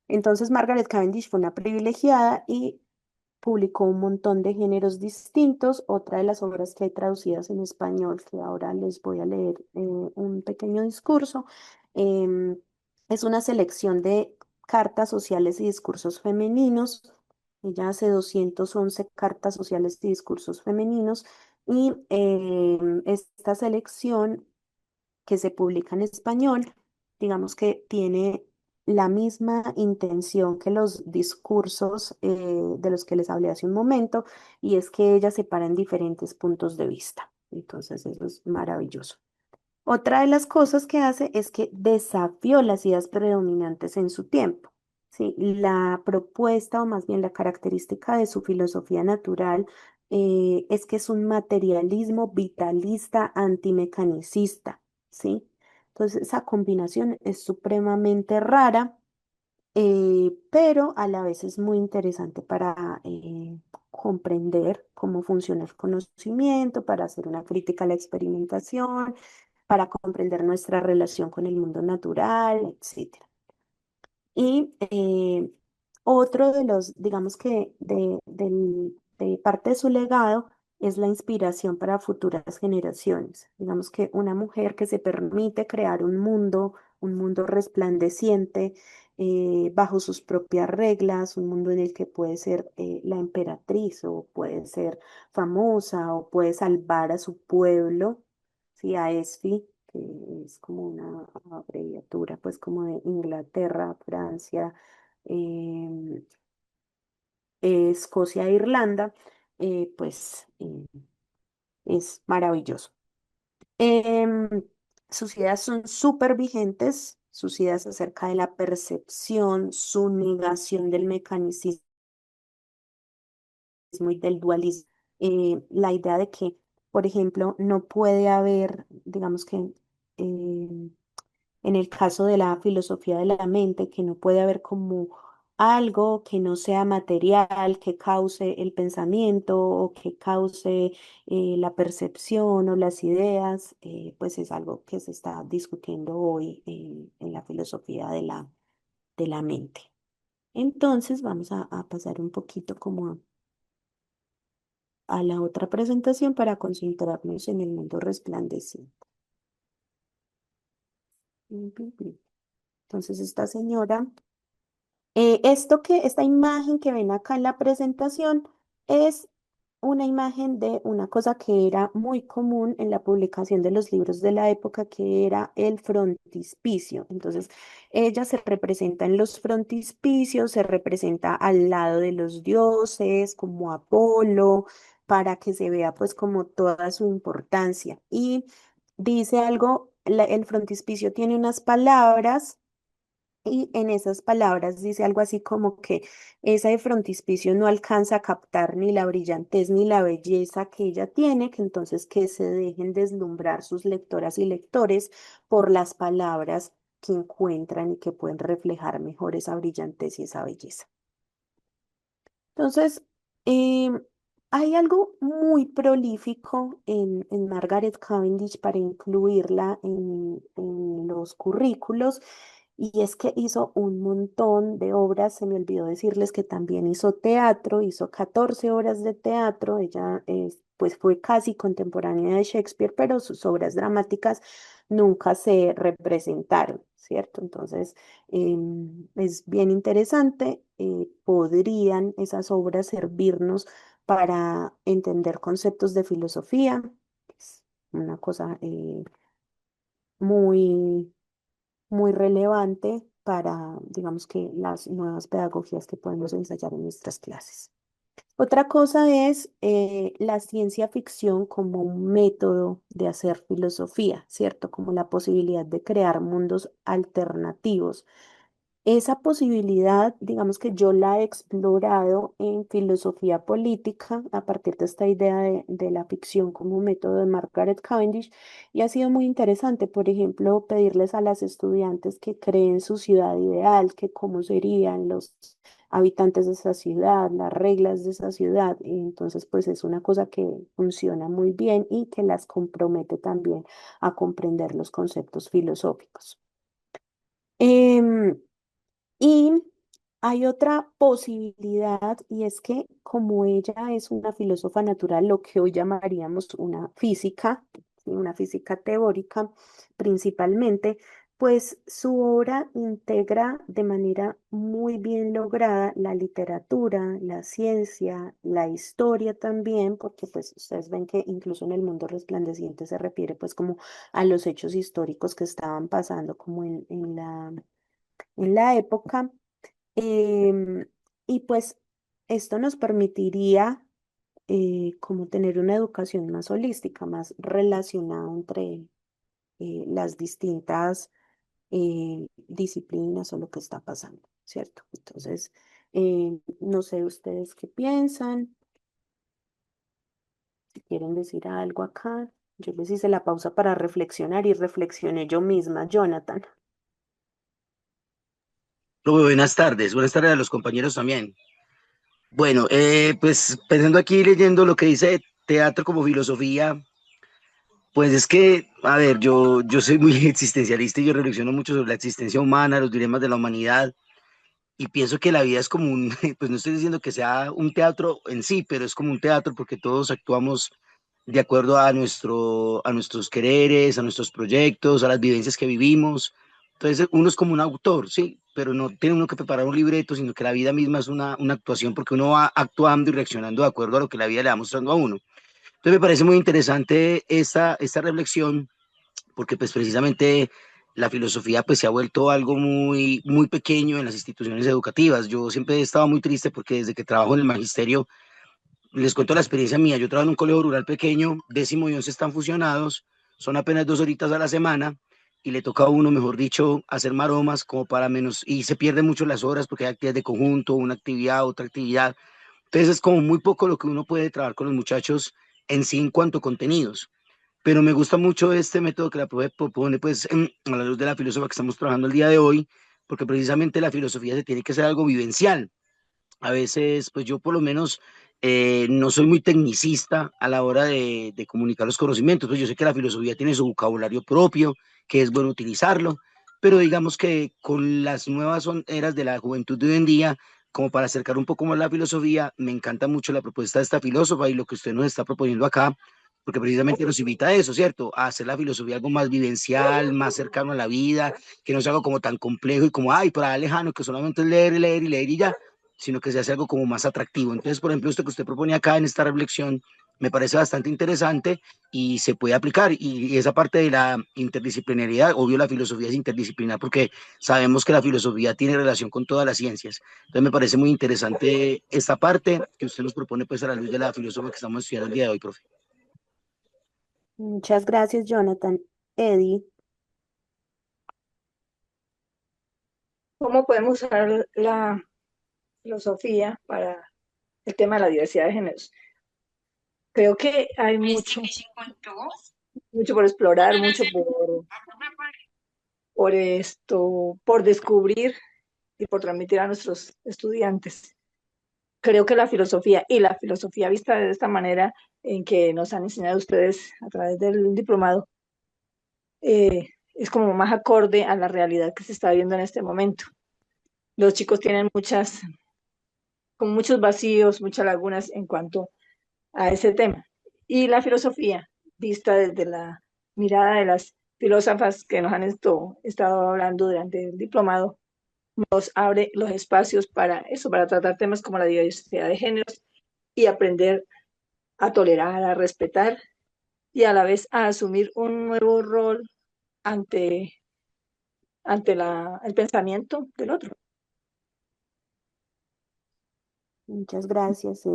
Entonces Margaret Cavendish fue una privilegiada y publicó un montón de géneros distintos. Otra de las obras que hay traducidas en español, que ahora les voy a leer un pequeño discurso, em, es una selección de cartas sociales y discursos femeninos. Ella hace 211 cartas sociales y discursos femeninos y esta selección que se publica en español, digamos que tiene la misma intención que los discursos de los que les hablé hace un momento, y es que ella separa en diferentes puntos de vista. Entonces, eso es maravilloso. Otra de las cosas que hace es que desafió las ideas predominantes en su tiempo. ¿Sí? La propuesta, o más bien la característica de su filosofía natural, es que es un materialismo vitalista antimecanicista. ¿Sí? Entonces, esa combinación es supremamente rara, pero a la vez es muy interesante para comprender cómo funciona el conocimiento, para hacer una crítica a la experimentación, para comprender nuestra relación con el mundo natural, etcétera. Y otro de los, digamos que de parte de su legado es la inspiración para futuras generaciones. Digamos que una mujer que se permite crear un mundo resplandeciente, bajo sus propias reglas, un mundo en el que puede ser la emperatriz o puede ser famosa o puede salvar a su pueblo, ¿sí? A ESFI, que es como una abreviatura, pues como de Inglaterra, Francia, em, Escocia e Irlanda, pues es maravilloso. Em, Sus ideas son súper vigentes, sus ideas acerca de la percepción, su negación del mecanicismo y del dualismo, la idea de que, por ejemplo, no puede haber, digamos que em, en el caso de la filosofía de la mente, que no puede haber como algo que no sea material, que cause el pensamiento o que cause la percepción o las ideas, pues es algo que se está discutiendo hoy en la filosofía de la mente. Entonces vamos a pasar un poquito como a la otra presentación para concentrarnos en el mundo resplandeciente. Entonces esta señora, esta imagen que ven acá en la presentación es una imagen de una cosa que era muy común en la publicación de los libros de la época, que era el frontispicio. Entonces, ella se representa en los frontispicios, se representa al lado de los dioses, como Apolo, para que se vea pues como toda su importancia. Y dice algo, el frontispicio tiene unas palabras y en esas palabras dice algo así como que esa de frontispicio no alcanza a captar ni la brillantez ni la belleza que ella tiene, que entonces que se dejen deslumbrar sus lectoras y lectores por las palabras que encuentran y que pueden reflejar mejor esa brillantez y esa belleza. Entonces, em, hay algo muy prolífico en Margaret Cavendish para incluirla en los currículos, y es que hizo un montón de obras. Se me olvidó decirles que también hizo teatro, hizo 14 obras de teatro. Ella pues fue casi contemporánea de Shakespeare, pero sus obras dramáticas nunca se representaron, ¿cierto? Entonces, es bien interesante. Podrían esas obras servirnos para entender conceptos de filosofía. Es una cosa muy, muy relevante para, digamos que, las nuevas pedagogías que podemos ensayar en nuestras clases. Otra cosa es la ciencia ficción como un método de hacer filosofía, ¿cierto? Como la posibilidad de crear mundos alternativos. Esa posibilidad, digamos que yo la he explorado en filosofía política a partir de esta idea de la ficción como método de Margaret Cavendish, y ha sido muy interesante, por ejemplo, pedirles a las estudiantes que creen su ciudad ideal, que cómo serían los habitantes de esa ciudad, las reglas de esa ciudad. Y entonces, pues es una cosa que funciona muy bien y que las compromete también a comprender los conceptos filosóficos. Em, y Hay otra posibilidad y es que como ella es una filósofa natural, lo que hoy llamaríamos una física, ¿sí? Una física teórica principalmente, pues su obra integra de manera muy bien lograda la literatura, la ciencia, la historia también, porque pues ustedes ven que incluso en el mundo resplandeciente se refiere pues como a los hechos históricos que estaban pasando como en la época. Em, y pues esto nos permitiría como tener una educación más holística, más relacionada entre las distintas disciplinas o lo que está pasando, ¿cierto? Entonces, no sé ustedes qué piensan, si quieren decir algo acá. Yo les hice la pausa para reflexionar y reflexioné yo misma, Jonathan. Buenas tardes a los compañeros también. Bueno, pues pensando aquí, leyendo lo que dice teatro como filosofía, pues es que, a ver, yo soy muy existencialista y yo reflexiono mucho sobre la existencia humana, los dilemas de la humanidad, y pienso que la vida es como un, pues no estoy diciendo que sea un teatro en sí, pero es como un teatro porque todos actuamos de acuerdo a nuestros quereres, a nuestros proyectos, a las vivencias que vivimos. Entonces uno es como un autor, sí, pero no tiene uno que preparar un libreto, sino que la vida misma es una actuación porque uno va actuando y reaccionando de acuerdo a lo que la vida le va mostrando a uno. Entonces me parece muy interesante esta reflexión porque pues precisamente la filosofía pues se ha vuelto algo muy pequeño en las instituciones educativas. Yo siempre he estado muy triste porque desde que trabajo en el magisterio, les cuento la experiencia mía, yo trabajo en un colegio rural pequeño, 10º y 11 están fusionados, son apenas 2 horitas a la semana y le toca a uno, mejor dicho, hacer maromas como para menos, y se pierden mucho las horas porque hay actividades de conjunto, una actividad, otra actividad. Entonces es como muy poco lo que uno puede trabajar con los muchachos en sí en cuanto a contenidos. Pero me gusta mucho este método que la profe propone, pues, a la luz de la filosofía que estamos trabajando el día de hoy, porque precisamente la filosofía se tiene que ser algo vivencial. A veces, pues yo por lo menos no soy muy tecnicista a la hora de comunicar los conocimientos, pues yo sé que la filosofía tiene su vocabulario propio, que es bueno utilizarlo, pero digamos que con las nuevas eras de la juventud de hoy en día, como para acercar un poco más la filosofía, me encanta mucho la propuesta de esta filósofa y lo que usted nos está proponiendo acá, porque precisamente nos invita a eso, ¿cierto? A hacer la filosofía algo más vivencial, más cercano a la vida, que no sea algo como tan complejo y como, ay, por allá lejano, que solamente es leer y leer y leer y ya, sino que se hace algo como más atractivo. Entonces, por ejemplo, esto que usted propone acá en esta reflexión me parece bastante interesante y se puede aplicar. Y esa parte de la interdisciplinariedad, obvio la filosofía es interdisciplinar porque sabemos que la filosofía tiene relación con todas las ciencias. Entonces me parece muy interesante esta parte que usted nos propone pues a la luz de la filosofía que estamos estudiando el día de hoy, profe. Muchas gracias, Jonathan. Eddie. ¿Cómo podemos usar la filosofía para el tema de la diversidad de géneros? Creo que hay mucho por explorar, mucho por esto, por descubrir y por transmitir a nuestros estudiantes. Creo que la filosofía vista de esta manera en que nos han enseñado ustedes a través del diplomado, es como más acorde a la realidad que se está viendo en este momento. Los chicos tienen como muchos vacíos, muchas lagunas en cuanto a ese tema. Y la filosofía, vista desde la mirada de las filósofas que nos han estado hablando durante el diplomado, nos abre los espacios para eso, para tratar temas como la diversidad de géneros y aprender a tolerar, a respetar y a la vez a asumir un nuevo rol ante, ante el pensamiento del otro. Muchas gracias.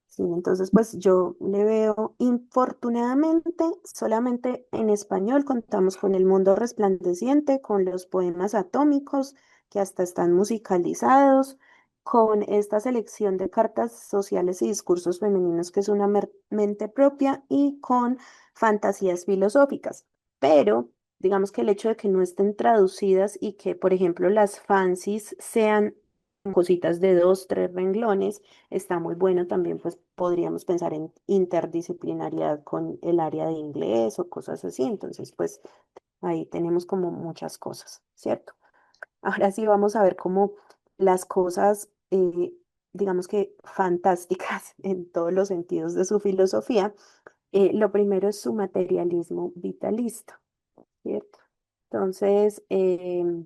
Sí, entonces pues yo le veo, infortunadamente, solamente en español contamos con El Mundo Resplandeciente, con los poemas atómicos que hasta están musicalizados, con esta selección de cartas sociales y discursos femeninos que es una mente propia y con fantasías filosóficas. Pero digamos que el hecho de que no estén traducidas y que, por ejemplo, las fancies sean cositas de dos, tres renglones, está muy bueno también, pues podríamos pensar en interdisciplinariedad con el área de inglés o cosas así. Entonces, pues ahí tenemos como muchas cosas, ¿cierto? Ahora sí vamos a ver cómo las cosas, digamos que fantásticas en todos los sentidos de su filosofía. Lo primero es su materialismo vitalista, ¿cierto? Entonces, ¿qué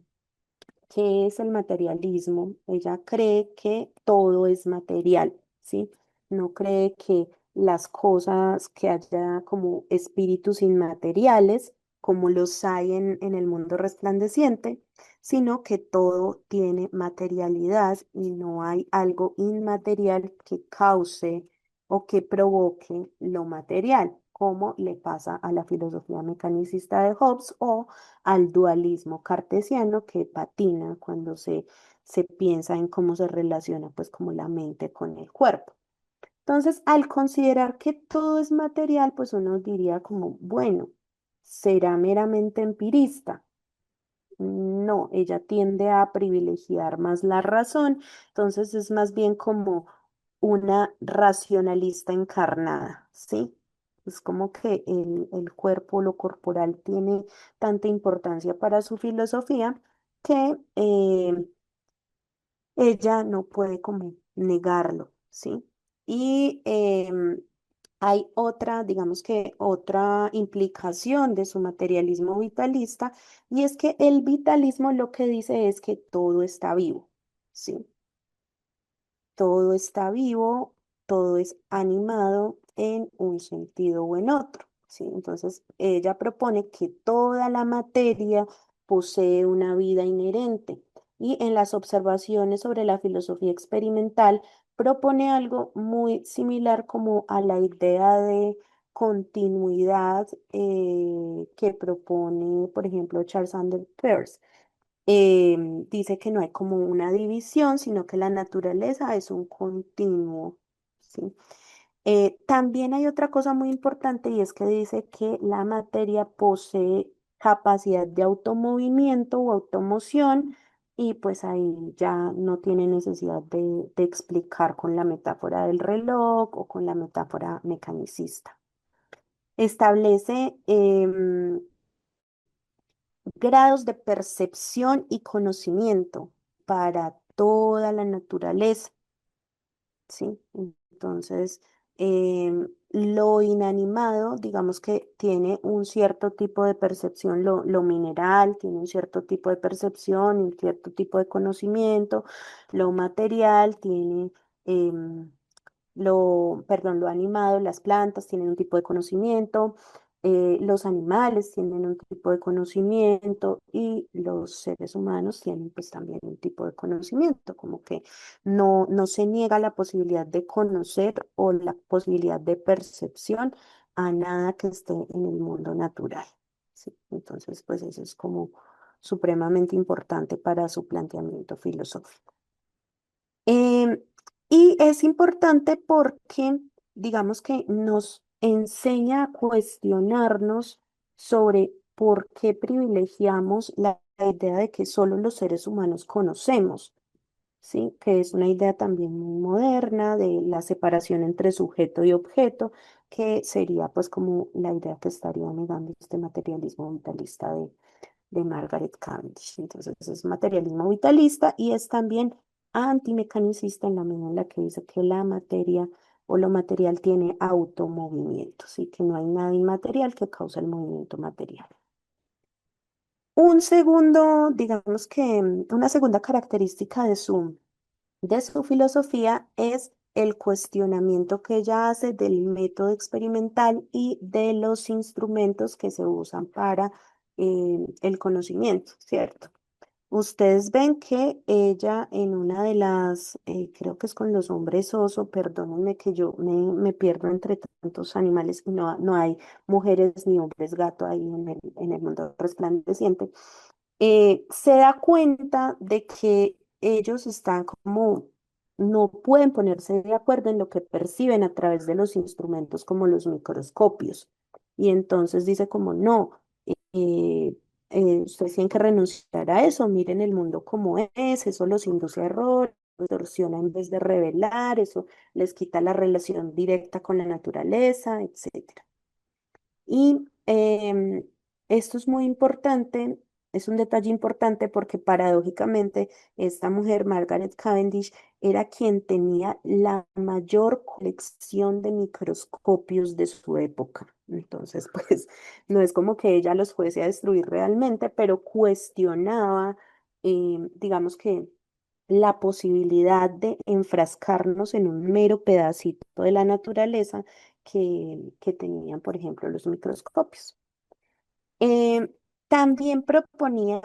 es el materialismo? Ella cree que todo es material, ¿sí? No cree que las cosas, que haya como espíritus inmateriales, como los hay en el mundo resplandeciente, sino que todo tiene materialidad y no hay algo inmaterial que cause o que provoque lo material, como le pasa a la filosofía mecanicista de Hobbes o al dualismo cartesiano que patina cuando se piensa en cómo se relaciona pues como la mente con el cuerpo. Entonces, al considerar que todo es material, pues uno diría como, bueno, será meramente empirista. No, ella tiende a privilegiar más la razón, entonces es más bien como una racionalista encarnada, ¿sí? Es como que el cuerpo, lo corporal, tiene tanta importancia para su filosofía que ella no puede como negarlo, ¿sí? Y hay otra, digamos que otra implicación de su materialismo vitalista, y es que el vitalismo lo que dice es que todo está vivo, ¿sí? Todo está vivo, todo es animado en un sentido o en otro, ¿sí? Entonces, ella propone que toda la materia posee una vida inherente y en las observaciones sobre la filosofía experimental propone algo muy similar como a la idea de continuidad que propone, por ejemplo, Charles Sanders Peirce. Dice que no hay como una división, sino que la naturaleza es un continuo, ¿sí? También hay otra cosa muy importante y es que dice que la materia posee capacidad de automovimiento o automoción y pues ahí ya no tiene necesidad de explicar con la metáfora del reloj o con la metáfora mecanicista. Establece grados de percepción y conocimiento para toda la naturaleza, ¿sí? Entonces, lo inanimado, digamos que tiene un cierto tipo de percepción, lo mineral tiene un cierto tipo de percepción, un cierto tipo de conocimiento, lo material tiene... lo animado, las plantas tienen un tipo de conocimiento, los animales tienen un tipo de conocimiento y los seres humanos tienen pues también un tipo de conocimiento, como que no se niega la posibilidad de conocer o la posibilidad de percepción a nada que esté en el mundo natural. ¿Sí? Entonces, pues eso es como supremamente importante para su planteamiento filosófico. Em, y es importante porque, digamos que nos enseña a cuestionarnos sobre por qué privilegiamos la idea de que solo los seres humanos conocemos, ¿sí? Que es una idea también muy moderna de la separación entre sujeto y objeto, que sería pues como la idea que estaría negando este materialismo vitalista de Margaret Cavendish. Entonces es materialismo vitalista y es también antimecanicista en la medida en la que dice que la materia o lo material tiene automovimiento, ¿sí? Que no hay nada inmaterial que causa el movimiento material. Un segundo, digamos que una segunda característica de su filosofía es el cuestionamiento que ella hace del método experimental y de los instrumentos que se usan para el conocimiento, ¿cierto? Ustedes ven que ella en una de las, creo que es con los hombres oso, perdónenme que yo me pierdo entre tantos animales y no hay mujeres ni hombres gato ahí en el mundo resplandeciente, se da cuenta de que ellos están como, no pueden ponerse de acuerdo en lo que perciben a través de los instrumentos como los microscopios. Y entonces dice como, no, eh, ustedes tienen que renunciar a eso, miren el mundo como es, eso los induce a error, distorsiona en vez de revelar, eso les quita la relación directa con la naturaleza, etcétera. Y esto es muy importante es un detalle importante porque paradójicamente esta mujer, Margaret Cavendish, era quien tenía la mayor colección de microscopios de su época. Entonces, pues no es como que ella los fuese a destruir realmente, pero cuestionaba, digamos que la posibilidad de enfrascarnos en un mero pedacito de la naturaleza que tenían, por ejemplo, los microscopios. Eh, También proponía,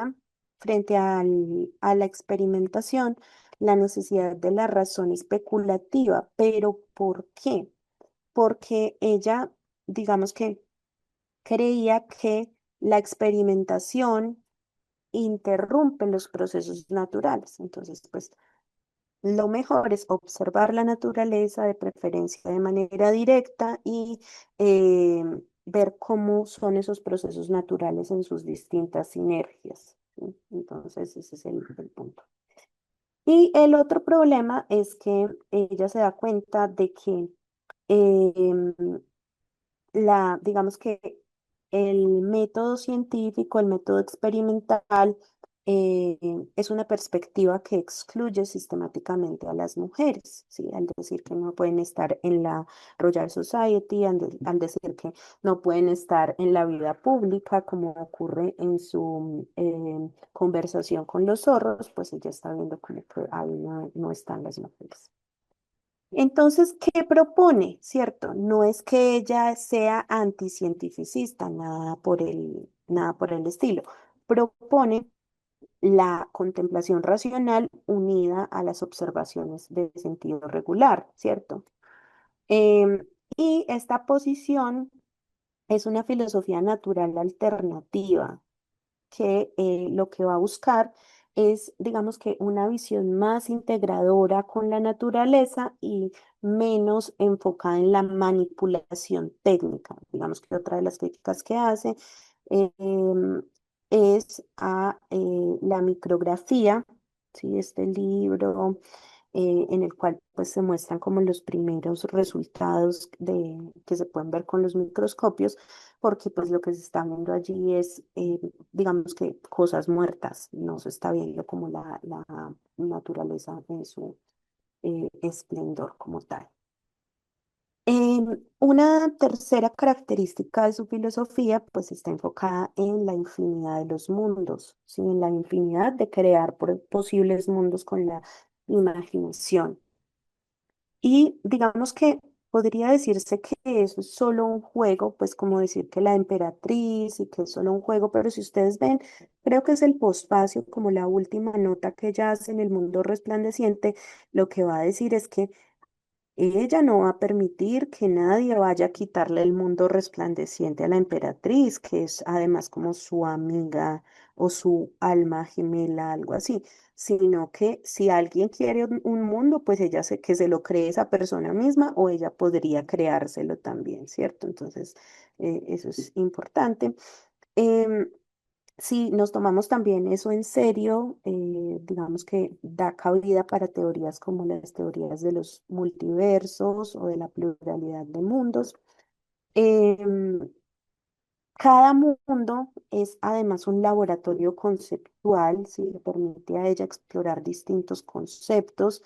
frente a la experimentación, la necesidad de la razón especulativa. ¿Pero por qué? Porque ella, digamos que creía que la experimentación interrumpe los procesos naturales. Entonces, pues lo mejor es observar la naturaleza, de preferencia de manera directa, y eh, ver cómo son esos procesos naturales en sus distintas sinergias, ¿sí? Entonces, ese es el punto. Y el otro problema es que ella se da cuenta de que em, digamos que el método científico, el método experimental, eh, es una perspectiva que excluye sistemáticamente a las mujeres, ¿sí? Al decir que no pueden estar en la Royal Society, al decir que no pueden estar en la vida pública, como ocurre en su conversación con los zorros, pues ella está viendo como que ahí no están las mujeres. Entonces, ¿qué propone? ¿Cierto? No es que ella sea anticientificista, nada por el estilo. Propone la contemplación racional unida a las observaciones de sentido regular, ¿cierto? Em, y esta posición es una filosofía natural alternativa que lo que va a buscar es, digamos que, una visión más integradora con la naturaleza y menos enfocada en la manipulación técnica. Digamos que otra de las críticas que hace es a la micrografía, ¿sí? Este libro en el cual pues se muestran como los primeros resultados que se pueden ver con los microscopios, porque pues lo que se está viendo allí es, digamos que cosas muertas, no se está viendo como la naturaleza en su esplendor como tal. Una tercera característica de su filosofía pues está enfocada en la infinidad de los mundos, ¿sí? En la infinidad de crear posibles mundos con la imaginación. Y digamos que podría decirse que eso es solo un juego, pues como decir que la emperatriz y que es solo un juego, pero si ustedes ven, creo que es el pospacio, como la última nota que ella hace en el mundo resplandeciente, lo que va a decir es que ella no va a permitir que nadie vaya a quitarle el mundo resplandeciente a la emperatriz, que es además como su amiga o su alma gemela, algo así, sino que si alguien quiere un mundo, pues que se lo cree esa persona misma o ella podría creárselo también, ¿cierto? Entonces, eso es importante. Em, Si nos tomamos también eso en serio, digamos que da cabida para teorías como las teorías de los multiversos o de la pluralidad de mundos. Em, Cada mundo es además un laboratorio conceptual, ¿sí? Le permite a ella explorar distintos conceptos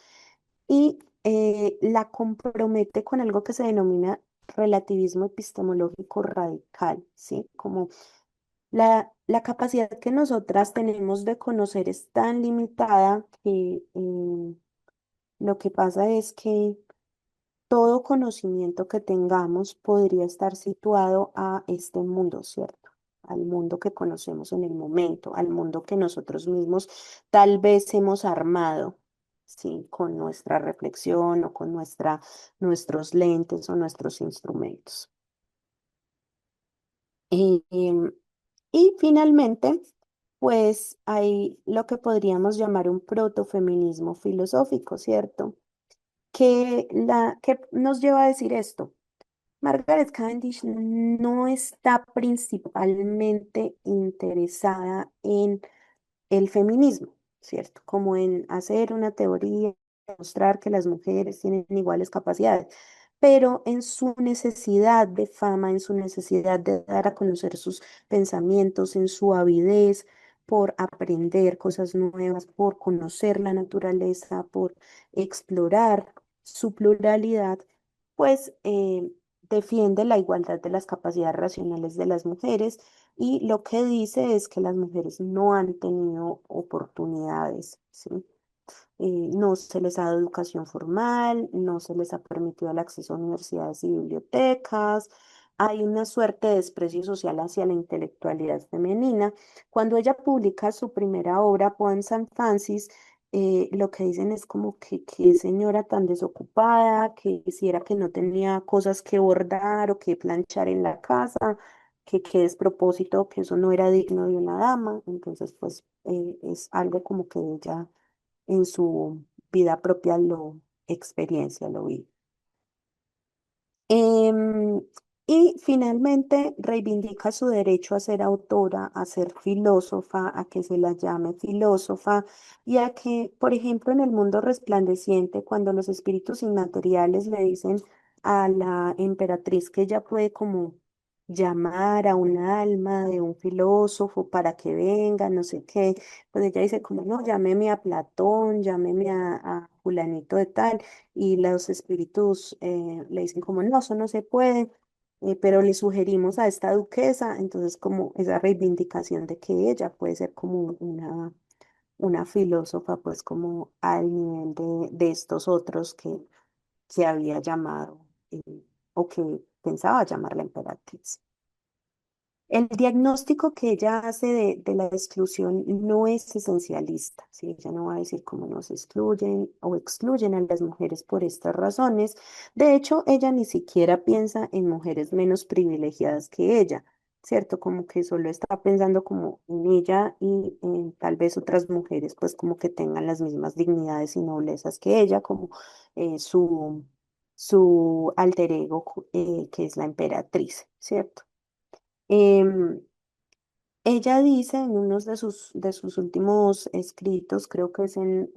y la compromete con algo que se denomina relativismo epistemológico radical, ¿sí? Como la capacidad que nosotras tenemos de conocer es tan limitada que lo que pasa es que todo conocimiento que tengamos podría estar situado a este mundo, ¿cierto? Al mundo que conocemos en el momento, al mundo que nosotros mismos tal vez hemos armado, ¿sí? Con nuestra reflexión o con nuestros lentes o nuestros instrumentos. Em, y finalmente, pues hay lo que podríamos llamar un protofeminismo filosófico, ¿cierto? Que nos lleva a decir esto. Margaret Cavendish no está principalmente interesada en el feminismo, ¿cierto? Como en hacer una teoría, mostrar que las mujeres tienen iguales capacidades, pero en su necesidad de fama, en su necesidad de dar a conocer sus pensamientos, en su avidez por aprender cosas nuevas, por conocer la naturaleza, por explorar su pluralidad, pues defiende la igualdad de las capacidades racionales de las mujeres y lo que dice es que las mujeres no han tenido oportunidades, ¿sí? No se les ha dado educación formal, no se les ha permitido el acceso a universidades y bibliotecas. Hay una suerte de desprecio social hacia la intelectualidad femenina. Cuando ella publica su primera obra, Poems and Fancies, lo que dicen es como que qué señora tan desocupada, que quisiera que no tenía cosas que bordar o que planchar en la casa, que qué despropósito, que eso no era digno de una dama. Entonces, pues es algo como que ella en su vida propia lo experiencia, lo vive. Em, y finalmente reivindica su derecho a ser autora, a ser filósofa, a que se la llame filósofa y a que, por ejemplo, en el mundo resplandeciente, cuando los espíritus inmateriales le dicen a la emperatriz que ella puede como llamar a un alma de un filósofo para que venga, no sé qué, pues ella dice como, no, llámeme a Platón, llámeme a fulanito de tal y los espíritus le dicen como, no, eso no se puede, pero le sugerimos a esta duquesa, entonces como esa reivindicación de que ella puede ser como una filósofa, pues como al nivel de estos otros que había llamado eh, o que pensaba llamar la emperatriz. El diagnóstico que ella hace de la exclusión no es esencialista, ¿sí? Ella no va a decir cómo nos excluyen o excluyen a las mujeres por estas razones. De hecho, ella ni siquiera piensa en mujeres menos privilegiadas que ella, ¿cierto? Como que solo está pensando como en ella y en tal vez otras mujeres, pues como que tengan las mismas dignidades y noblezas que ella, como su alter ego, que es la emperatriz, ¿cierto? Em, Ella dice en uno de sus últimos escritos, creo que es en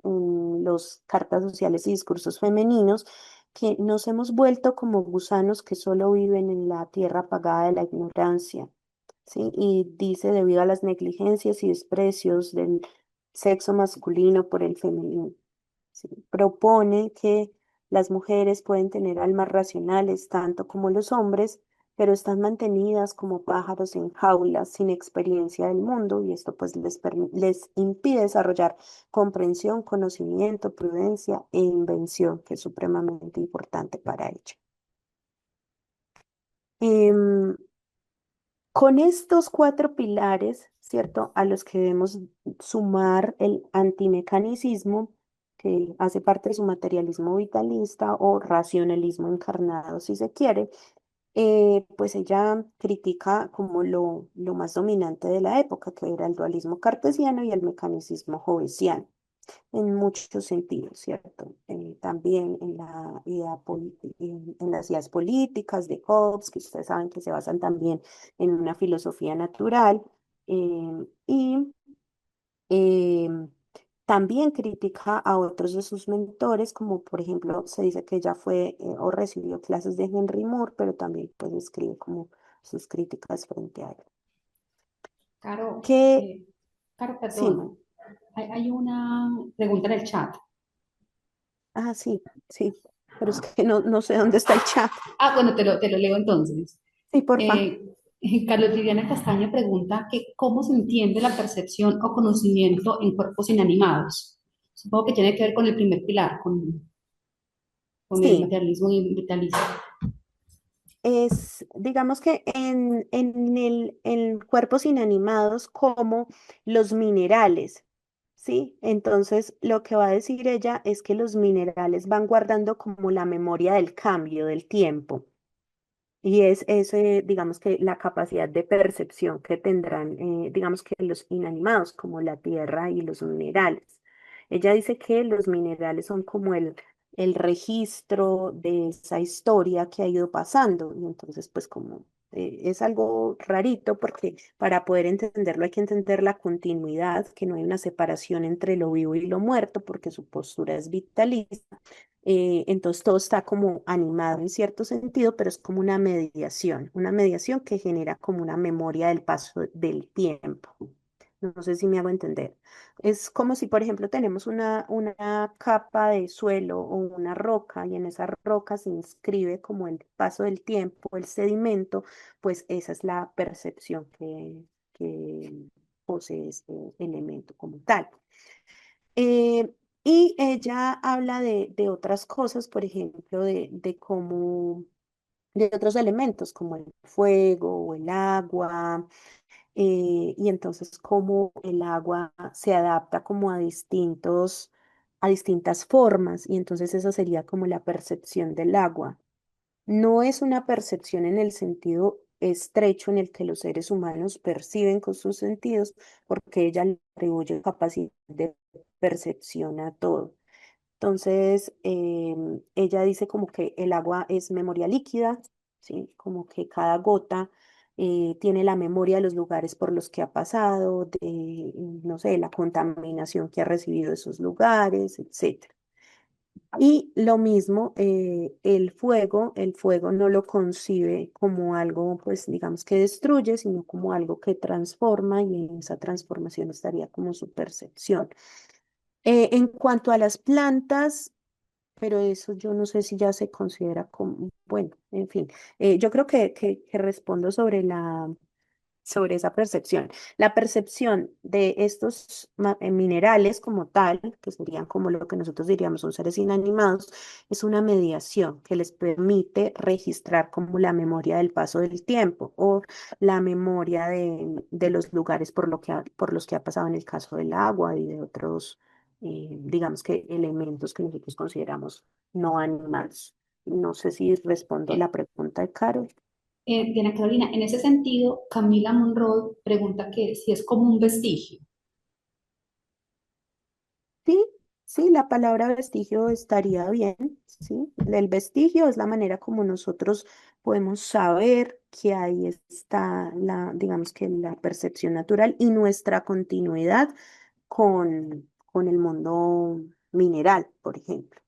los Cartas Sociales y Discursos Femeninos, que nos hemos vuelto como gusanos que solo viven en la tierra apagada de la ignorancia, ¿sí? Y dice, debido a las negligencias y desprecios del sexo masculino por el femenino. ¿Sí? Propone que las mujeres pueden tener almas racionales tanto como los hombres, pero están mantenidas como pájaros en jaulas sin experiencia del mundo y esto pues les impide desarrollar comprensión, conocimiento, prudencia e invención, que es supremamente importante para ella. Em, con estos cuatro pilares, ¿cierto? A los que debemos sumar el antimecanicismo, que hace parte de su materialismo vitalista o racionalismo encarnado, si se quiere, pues ella critica como lo más dominante de la época, que era el dualismo cartesiano y el mecanicismo hobbesiano en muchos sentidos, ¿cierto? También en en las ideas políticas de Hobbes, que ustedes saben que se basan también en una filosofía natural, y también critica a otros de sus mentores, como por ejemplo se dice que ella fue o recibió clases de Henry Moore, pero también pues escribe como sus críticas frente a él. Caro, Que, Caro, sí, perdón. Hay una pregunta en el chat. sí, sí, pero es que no sé dónde está el chat. Bueno, te lo leo entonces. Sí, porfa. Eh, Carlos Viviana Castaño pregunta que cómo se entiende la percepción o conocimiento en cuerpos inanimados. Supongo que tiene que ver con el primer pilar, con el Sí, materialismo y vitalismo. digamos que en cuerpos inanimados como los minerales, ¿sí? Entonces, lo que va a decir ella es que los minerales van guardando como la memoria del cambio, del tiempo. Y es ese, digamos que la capacidad de percepción que tendrán, digamos que los inanimados, como la tierra y los minerales. Ella dice que los minerales son como el registro de esa historia que ha ido pasando. Y entonces, pues como es algo rarito porque para poder entenderlo hay que entender la continuidad, que no hay una separación entre lo vivo y lo muerto, porque su postura es vitalista. Entonces todo está como animado en cierto sentido, pero es como una mediación que genera como una memoria del paso del tiempo. No sé si me hago entender. Es como si, por ejemplo, tenemos una capa de suelo o una roca y en esa roca se inscribe como el paso del tiempo, el sedimento, pues esa es la percepción que posee este elemento como tal. Eh, y ella habla de otras cosas, por ejemplo, de cómo, de otros elementos como el fuego o el agua, y entonces cómo el agua se adapta como a distintas formas, y entonces esa sería como la percepción del agua. No es una percepción en el sentido estrecho en el que los seres humanos perciben con sus sentidos, porque ella le atribuye capacidad de percepción a todo. Entonces, ella dice como que el agua es memoria líquida, ¿sí? Como que cada gota tiene la memoria de los lugares por los que ha pasado, de, no sé, la contaminación que ha recibido esos lugares, etcétera. Y lo mismo, el fuego no lo concibe como algo, pues digamos que destruye, sino como algo que transforma y en esa transformación estaría como su percepción. En cuanto a las plantas, pero eso yo no sé si ya se considera como, bueno, en fin, yo creo que respondo sobre esa percepción. La percepción de estos minerales como tal, que serían como lo que nosotros diríamos son seres inanimados, es una mediación que les permite registrar como la memoria del paso del tiempo o la memoria de los lugares por los que ha pasado en el caso del agua y de otros, digamos que elementos que nosotros consideramos no animales. No sé si respondo la pregunta de Caro. Diana Carolina, en ese sentido, Camila Monroe pregunta que si es como un vestigio. Sí, sí, la palabra vestigio estaría bien, sí. El vestigio es la manera como nosotros podemos saber que ahí está digamos que la percepción natural y nuestra continuidad con el mundo mineral, por ejemplo.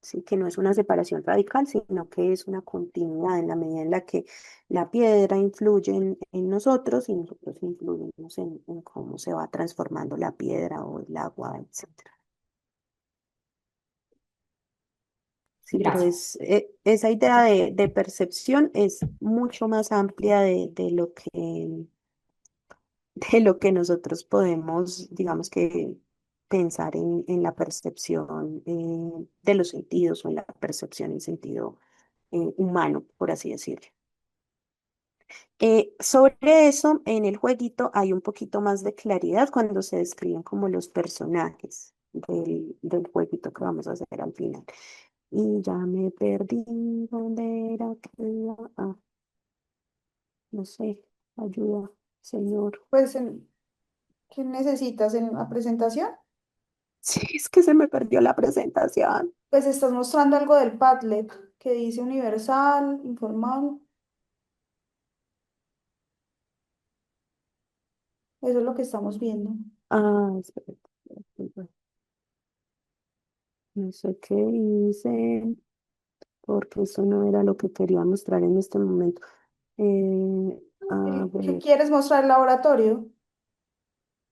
Sí, que no es una separación radical, sino que es una continuidad en la medida en la que la piedra influye en nosotros y nosotros influimos en cómo se va transformando la piedra o el agua, etc. Sí, pero Gracias. esa idea de percepción es mucho más amplia de lo que nosotros podemos, digamos que, pensar en la percepción de los sentidos o en la percepción en sentido humano, por así decirlo. Sobre eso, en el jueguito hay un poquito más de claridad cuando se describen como los personajes del jueguito que vamos a hacer al final. Y ya me perdí. ¿Dónde era que no sé, ayuda, señor. Pues, ¿qué necesitas en la presentación? Sí, es que se me perdió la presentación. Pues estás mostrando algo del Padlet que dice universal, informal. Eso es lo que estamos viendo. Ah, espérate, espérate, no sé qué hice, porque eso no era lo que quería mostrar en este momento. A ¿Qué ver, quieres mostrar el laboratorio?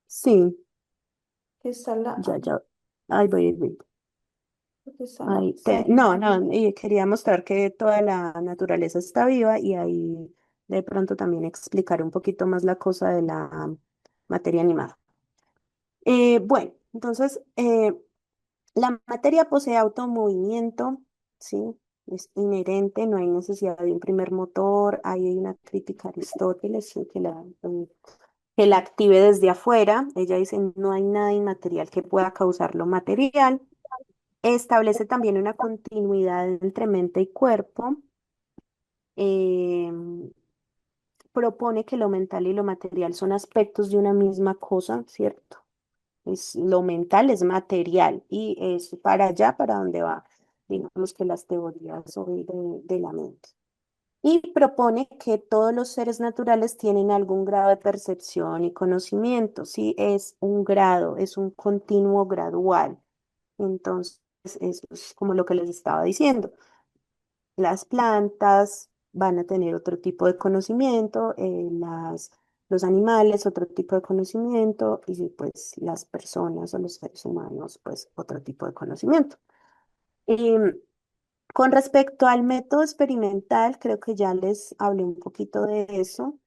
sí, Que está en la, ya, ahí voy, ahí voy. que está en la Ahí pestaña. no, no, y quería mostrar que toda la naturaleza está viva y ahí de pronto también explicar un poquito más la cosa de la materia animada. Bueno, entonces, la materia posee automovimiento, ¿sí? Es inherente, no hay necesidad de un primer motor. Ahí hay una crítica a Aristóteles, ¿sí? Que la active desde afuera. Ella dice, no hay nada inmaterial que pueda causar lo material. Establece también una continuidad entre mente y cuerpo. em, Propone que lo mental y lo material son aspectos de una misma cosa, ¿cierto? Lo mental es material y es para allá, para donde va, digamos que las teorías hoy de la mente. Y propone que todos los seres naturales tienen algún grado de percepción y conocimiento. Sí, es un grado, es un continuo gradual. Entonces, eso es como lo que les estaba diciendo. Las plantas van a tener otro tipo de conocimiento, los animales, otro tipo de conocimiento, y pues las personas o los seres humanos, pues otro tipo de conocimiento. Em, con respecto al método experimental, creo que ya les hablé un poquito de eso.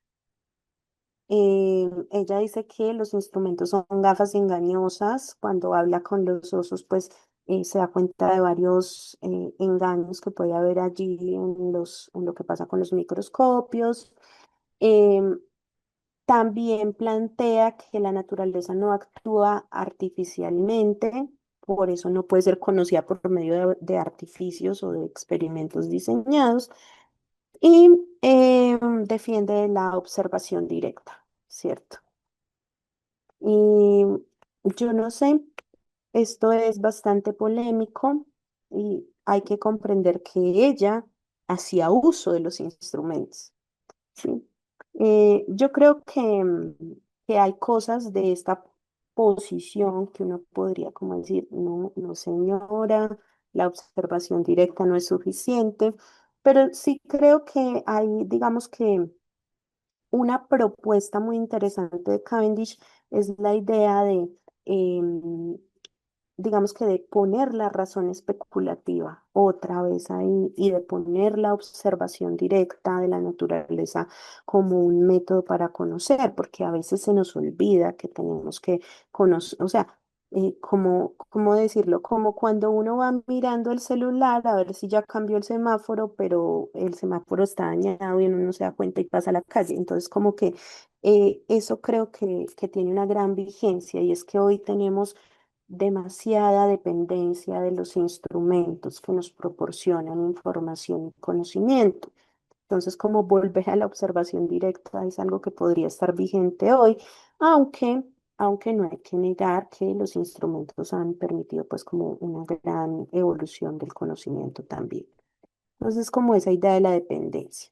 Ella dice que los instrumentos son gafas engañosas. Cuando habla con los osos, pues se da cuenta de varios engaños que puede haber allí en lo que pasa con los microscopios. Em, También plantea que la naturaleza no actúa artificialmente, por eso no puede ser conocida por medio de artificios o de experimentos diseñados, y defiende la observación directa, ¿cierto? Y yo no sé, esto es bastante polémico y hay que comprender que ella hacía uso de los instrumentos. Sí. Yo creo que hay cosas de esta posición que uno podría como decir, no, no señora, la observación directa no es suficiente, pero sí creo que hay, digamos que una propuesta muy interesante de Cavendish es la idea de, em, digamos que de poner la razón especulativa otra vez ahí y de poner la observación directa de la naturaleza como un método para conocer, porque a veces se nos olvida que tenemos que conocer, o sea, ¿cómo decirlo? Como cuando uno va mirando el celular a ver si ya cambió el semáforo, pero el semáforo está dañado y uno no se da cuenta y pasa a la calle. Entonces, como que eso creo que tiene una gran vigencia y es que hoy tenemos demasiada dependencia de los instrumentos que nos proporcionan información y conocimiento. Entonces, como volver a la observación directa es algo que podría estar vigente hoy, aunque, aunque no hay que negar que los instrumentos han permitido pues como una gran evolución del conocimiento también. Entonces, como esa idea de la dependencia.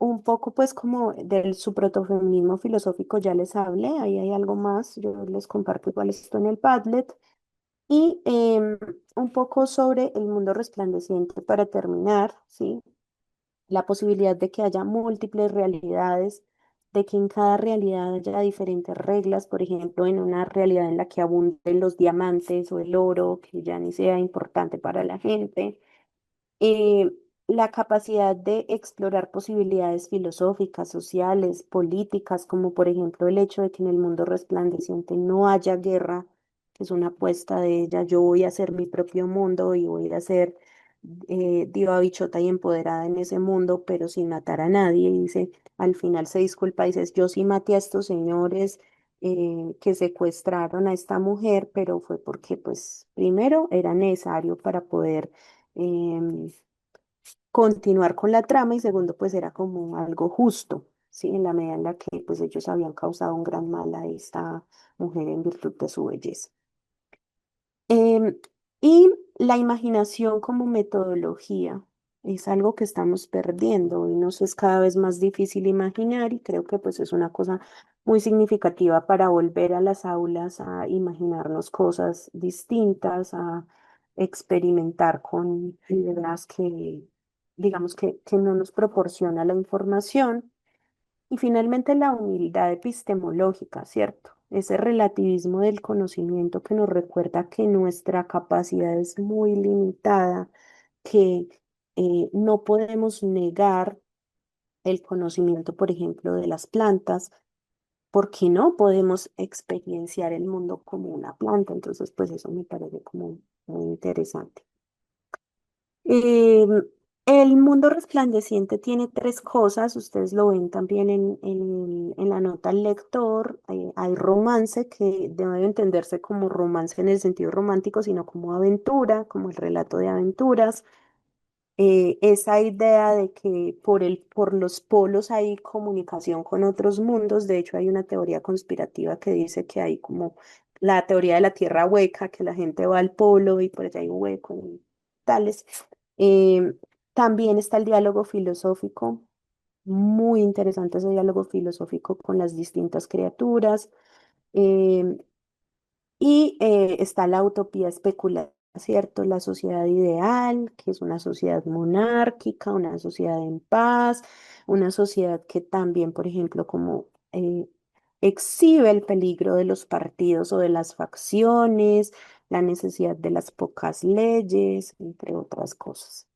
Un poco pues como de su protofeminismo filosófico ya les hablé, ahí hay algo más, yo les comparto igual esto en el Padlet. Y un poco sobre el mundo resplandeciente para terminar, ¿sí? La posibilidad de que haya múltiples realidades, de que en cada realidad haya diferentes reglas, por ejemplo, en una realidad en la que abunden los diamantes o el oro, que ya ni sea importante para la gente, eh, la capacidad de explorar posibilidades filosóficas, sociales, políticas, como por ejemplo el hecho de que en el mundo resplandeciente no haya guerra, que es una apuesta de ella, yo voy a hacer mi propio mundo y voy a ser diva bichota y empoderada en ese mundo, pero sin matar a nadie. Y dice, al final se disculpa y dice, yo sí maté a estos señores que secuestraron a esta mujer, pero fue porque pues primero era necesario para poder em, continuar con la trama y segundo, pues era como algo justo, ¿sí? En la medida en la que pues ellos habían causado un gran mal a esta mujer en virtud de su belleza. Em, y la imaginación como metodología es algo que estamos perdiendo y nos es cada vez más difícil imaginar y creo que pues es una cosa muy significativa para volver a las aulas a imaginarnos cosas distintas, a experimentar con ideas que digamos que no nos proporciona la información y finalmente la humildad epistemológica, ¿cierto? Ese relativismo del conocimiento que nos recuerda que nuestra capacidad es muy limitada, que no podemos negar el conocimiento, por ejemplo, de las plantas, porque no podemos experienciar el mundo como una planta. Entonces, pues eso me parece como muy interesante. Em, el mundo resplandeciente tiene tres cosas, ustedes lo ven también en la nota al lector. Hay romance que debe entenderse como romance en el sentido romántico, sino como aventura, como el relato de aventuras. Esa idea de que por los polos hay comunicación con otros mundos, de hecho hay una teoría conspirativa que dice que hay como la teoría de la tierra hueca, que la gente va al polo y por allá hay un hueco y tales. Em, También está el diálogo filosófico, muy interesante ese diálogo filosófico con las distintas criaturas. Em, y está la utopía especulativa ¿cierto? La sociedad ideal, que es una sociedad monárquica, una sociedad en paz, una sociedad que también, por ejemplo, como exhibe el peligro de los partidos o de las facciones, la necesidad de las pocas leyes, entre otras cosas.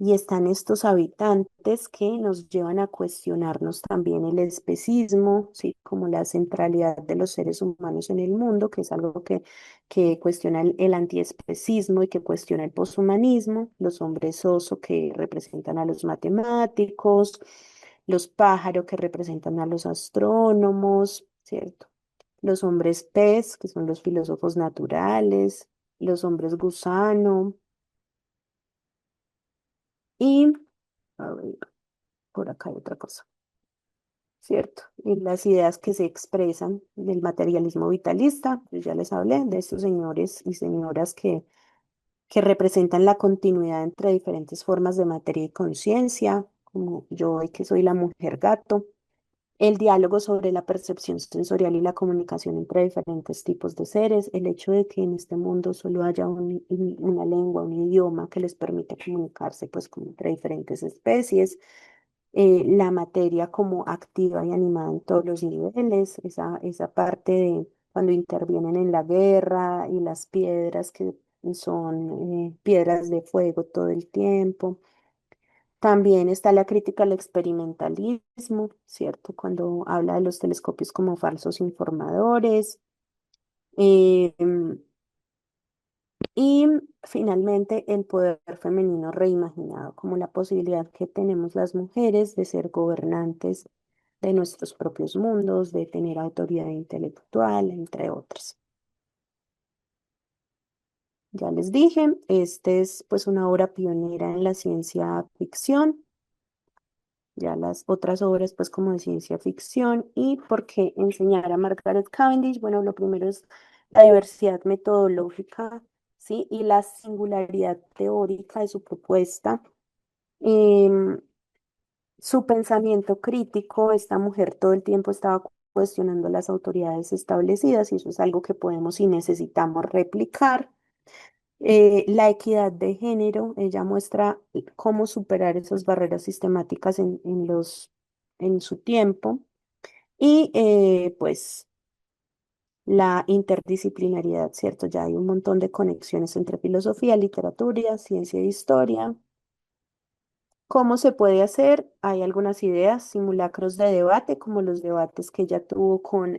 Y están estos habitantes que nos llevan a cuestionarnos también el especismo, ¿sí? Como la centralidad de los seres humanos en el mundo, que es algo que cuestiona el antiespecismo y que cuestiona el poshumanismo, los hombres oso que representan a los matemáticos, los pájaros que representan a los astrónomos, ¿cierto? Los hombres pez, que son los filósofos naturales, los hombres gusano y... a ver, por acá hay otra cosa, ¿cierto? Y las ideas que se expresan del materialismo vitalista, yo ya les hablé de estos señores y señoras que representan la continuidad entre diferentes formas de materia y conciencia, como yo hoy que soy la mujer gato, el diálogo sobre la percepción sensorial y la comunicación entre diferentes tipos de seres, el hecho de que en este mundo solo haya una lengua, un idioma que les permite comunicarse pues como entre diferentes especies, la materia como activa y animada en todos los niveles, esa parte de cuando intervienen en la guerra y las piedras que son piedras de fuego todo el tiempo. También está la crítica al experimentalismo, ¿cierto? Cuando habla de los telescopios como falsos informadores. Em, y finalmente el poder femenino reimaginado, como la posibilidad que tenemos las mujeres de ser gobernantes de nuestros propios mundos, de tener autoridad intelectual, entre otras. Ya les dije, este es pues una obra pionera en la ciencia ficción. Ya las otras obras, pues como de ciencia ficción. ¿Y por qué enseñar a Margaret Cavendish? Bueno, lo primero es la diversidad metodológica, ¿sí? Y la singularidad teórica de su propuesta. Em, Su pensamiento crítico, esta mujer todo el tiempo estaba cuestionando las autoridades establecidas y eso es algo que podemos y necesitamos replicar. La equidad de género, ella muestra cómo superar esas barreras sistemáticas en su tiempo y pues la interdisciplinariedad, ¿cierto? Ya hay un montón de conexiones entre filosofía, literatura, ciencia e historia. ¿Cómo se puede hacer? Hay algunas ideas, simulacros de debate, como los debates que ella tuvo con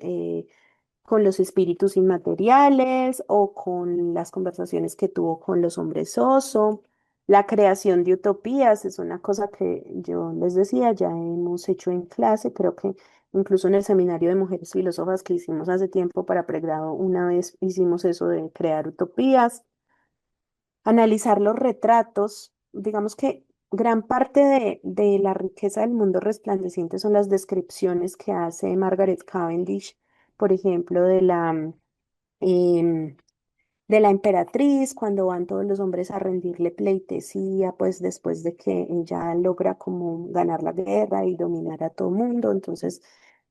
los espíritus inmateriales o con las conversaciones que tuvo con los hombres oso. La creación de utopías es una cosa que yo les decía, ya hemos hecho en clase, creo que incluso en el seminario de mujeres filósofas que hicimos hace tiempo para pregrado, una vez hicimos eso de crear utopías. Analizar los retratos, digamos que gran parte de la riqueza del mundo resplandeciente son las descripciones que hace Margaret Cavendish, por ejemplo, em, de la emperatriz, cuando van todos los hombres a rendirle pleitesía, pues después de que ella logra como ganar la guerra y dominar a todo el mundo, entonces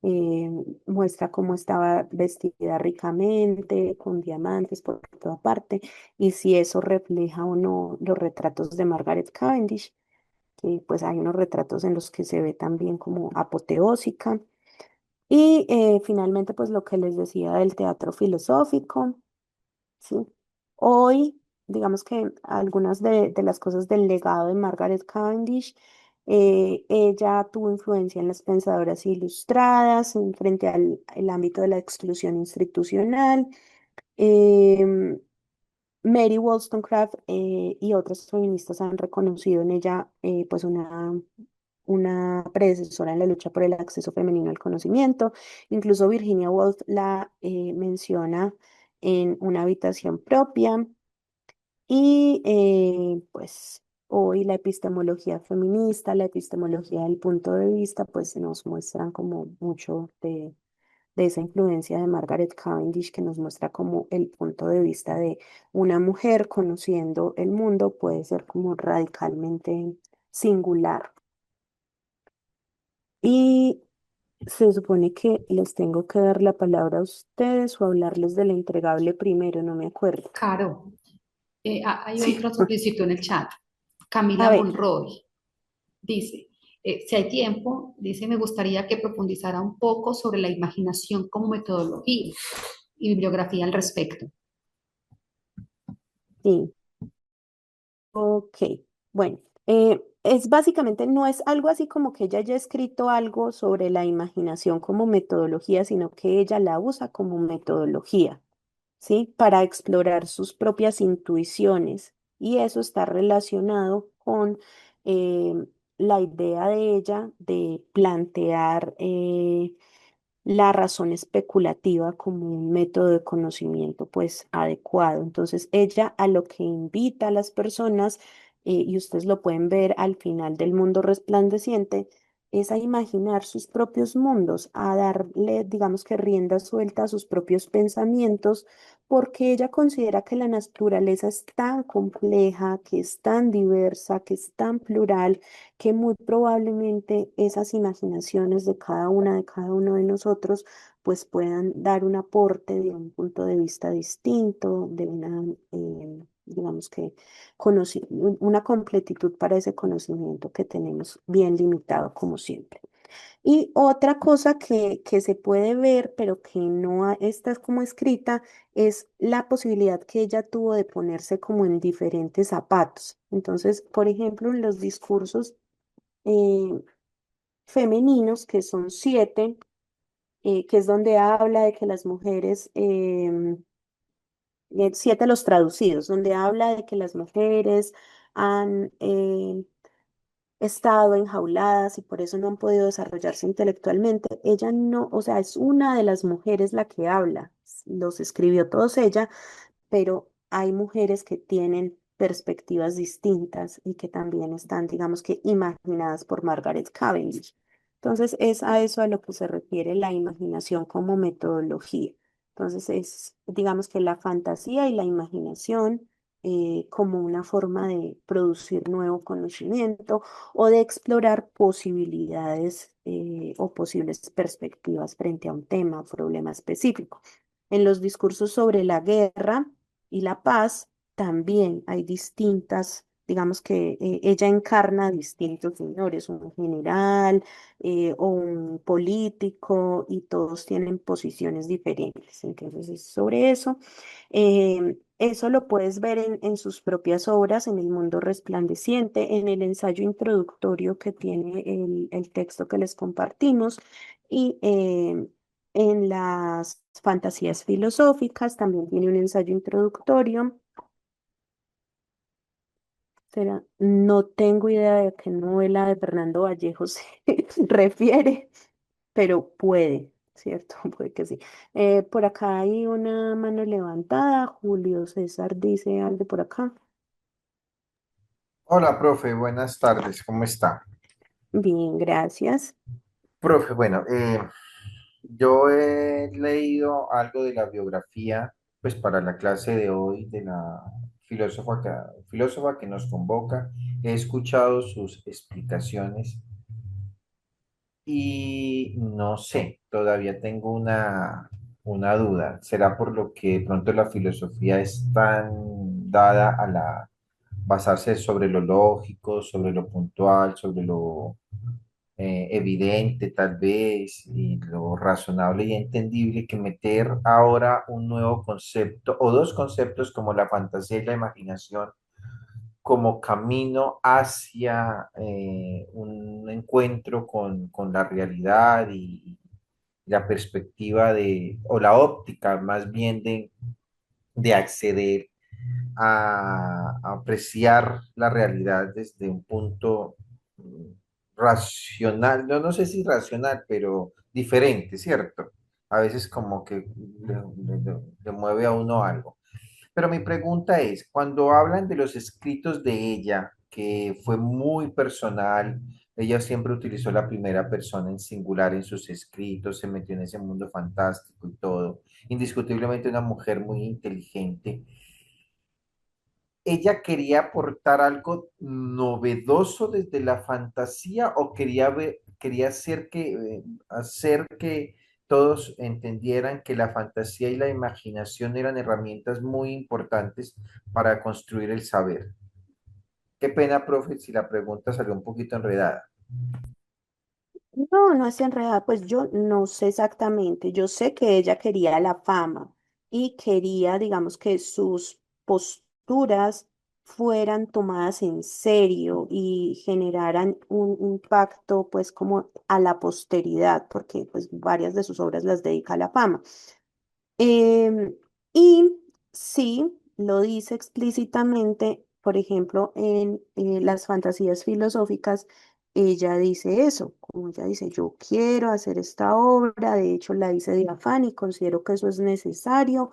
eh, muestra cómo estaba vestida ricamente, con diamantes por toda parte, y si eso refleja o no los retratos de Margaret Cavendish, que pues hay unos retratos en los que se ve también como apoteósica. Y finalmente, pues lo que les decía del teatro filosófico. ¿Sí? Hoy, digamos que algunas de las cosas del legado de Margaret Cavendish, ella tuvo influencia en las pensadoras ilustradas, frente al el ámbito de la exclusión institucional. em, Mary Wollstonecraft y otras feministas han reconocido en ella pues una predecesora en la lucha por el acceso femenino al conocimiento. Incluso Virginia Woolf la menciona en una habitación propia. Y pues hoy la epistemología feminista, la epistemología del punto de vista, pues nos muestran como mucho de esa influencia de Margaret Cavendish que nos muestra como el punto de vista de una mujer conociendo el mundo puede ser como radicalmente singular. Y se supone que les tengo que dar la palabra a ustedes o hablarles del entregable primero, no me acuerdo. Caro, Hay Sí, otra solicitud en el chat. A Camila ver, Monroy dice, si hay tiempo, dice, me gustaría que profundizara un poco sobre la imaginación como metodología y bibliografía al respecto. sí, ok. Bueno, es básicamente, no es algo así como que ella haya escrito algo sobre la imaginación como metodología, sino que ella la usa como metodología. ¿Sí? Para explorar sus propias intuiciones. Y eso está relacionado con eh, la idea de ella de plantear la razón especulativa como un método de conocimiento pues adecuado. Entonces ella a lo que invita a las personas, y ustedes lo pueden ver al final del mundo resplandeciente, es a imaginar sus propios mundos, a darle, digamos que rienda suelta a sus propios pensamientos, porque ella considera que la naturaleza es tan compleja, que es tan diversa, que es tan plural, que muy probablemente esas imaginaciones de cada uno de nosotros, pues puedan dar un aporte de un punto de vista distinto, de una, digamos que, una completitud para ese conocimiento que tenemos bien limitado como siempre. Y otra cosa que se puede ver, pero que no está como escrita, es la posibilidad que ella tuvo de ponerse como en diferentes zapatos. Entonces, por ejemplo, en los discursos eh, femeninos, que son 7, que es donde habla de que las mujeres, 7 los traducidos, donde habla de que las mujeres han estado enjauladas y por eso no han podido desarrollarse intelectualmente. Ella no, o sea, es una de las mujeres la que habla, los escribió todos ella, pero hay mujeres que tienen perspectivas distintas y que también están, digamos que, imaginadas por Margaret Cavendish. Entonces, es a eso a lo que se refiere la imaginación como metodología. Entonces, es, digamos que la fantasía y la imaginación como una forma de producir nuevo conocimiento o de explorar posibilidades o posibles perspectivas frente a un tema o problema específico. En los discursos sobre la guerra y la paz también hay distintas, digamos que ella encarna distintos señores, un general o un político, y todos tienen posiciones diferentes. Entonces, es sobre eso. Eso lo puedes ver en sus propias obras, en El mundo resplandeciente, en el ensayo introductorio que tiene el texto que les compartimos, y en las fantasías filosóficas también tiene un ensayo introductorio. No tengo idea de qué novela de Fernando Vallejo se refiere, pero puede, ¿cierto? Puede que sí. Por acá hay una mano levantada. Julio César dice algo por acá. Hola, profe, buenas tardes, ¿cómo está? Bien, gracias. Profe, bueno, yo he leído algo de la biografía, pues para la clase de hoy de la filósofa que nos convoca. He escuchado sus explicaciones y no sé, todavía tengo una duda. ¿Será por lo que de pronto la filosofía es tan dada a basarse sobre lo lógico, sobre lo puntual, sobre lo evidente tal vez, y lo razonable y entendible, que meter ahora un nuevo concepto o dos conceptos como la fantasía y la imaginación como camino hacia un encuentro con la realidad y la perspectiva o la óptica más bien de acceder a apreciar la realidad desde un punto racional, no, no sé si racional, pero diferente, ¿cierto? A veces como que le mueve a uno algo. Pero mi pregunta es, cuando hablan de los escritos de ella, que fue muy personal, ella siempre utilizó la primera persona en singular en sus escritos, se metió en ese mundo fantástico y todo, indiscutiblemente una mujer muy inteligente. ¿Ella quería aportar algo novedoso desde la fantasía o quería hacer todos entendieran que la fantasía y la imaginación eran herramientas muy importantes para construir el saber. Qué pena, profe, si la pregunta salió un poquito enredada. No, no es enredada, pues yo no sé exactamente. Yo sé que ella quería la fama y quería, digamos, que sus posturas fueran tomadas en serio y generaran un impacto, pues, como a la posteridad, porque pues varias de sus obras las dedica a la fama. Em, y sí, lo dice explícitamente, por ejemplo, en las fantasías filosóficas, ella dice eso, como ella dice, yo quiero hacer esta obra, de hecho la hice de afán y considero que eso es necesario,